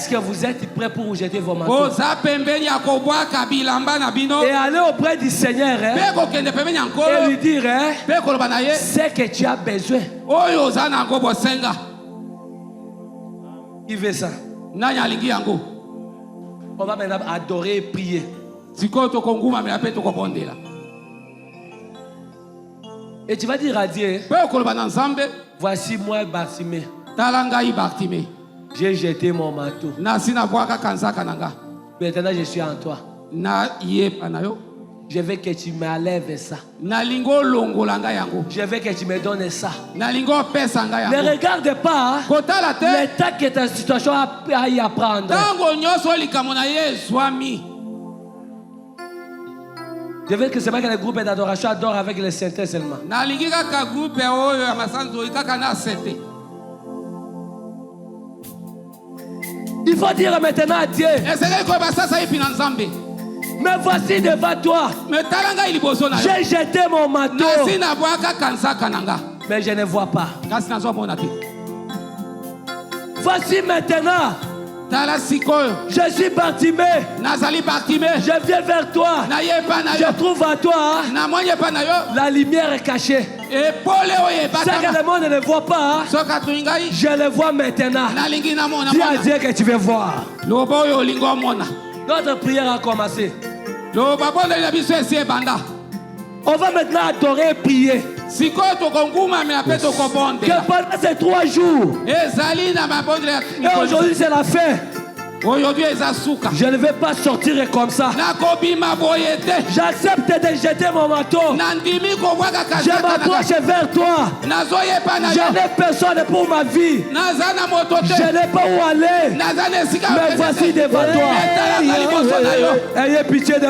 A: que vous êtes prêts pour jeter vos manteaux? Et aller auprès du Seigneur et lui dire c'est que tu as besoin. Qui veut ça? On va maintenant adorer et prier. Et tu vas dire à Dieu, voici moi Bartimée. J'ai jeté mon manteau. Maintenant je suis en toi. Je veux que tu m'enlèves ça. Je veux que tu me donnes ça. Ne regarde pas l'état que ta situation a y apprendre. Je veux que c'est pas que le groupe d'adoration adore avec les saints seulement. Il faut dire maintenant à Dieu, mais voici devant toi, j'ai jeté mon manteau, mais je ne vois pas. Voici maintenant, je suis Bartimée, je viens vers toi, je trouve à toi la lumière est cachée. Ça que le monde ne voit pas, je le vois maintenant. Dis à Dieu que tu veux voir. Notre prière a commencé. On va maintenant adorer et prier. Que pendant ces 3 jours, et aujourd'hui c'est la fin, je ne vais pas sortir comme ça. J'accepte de jeter mon manteau. Je m'approche vers toi. Je n'ai personne pour ma vie. Je n'ai pas où aller. Mais voici devant toi. Ayez pitié de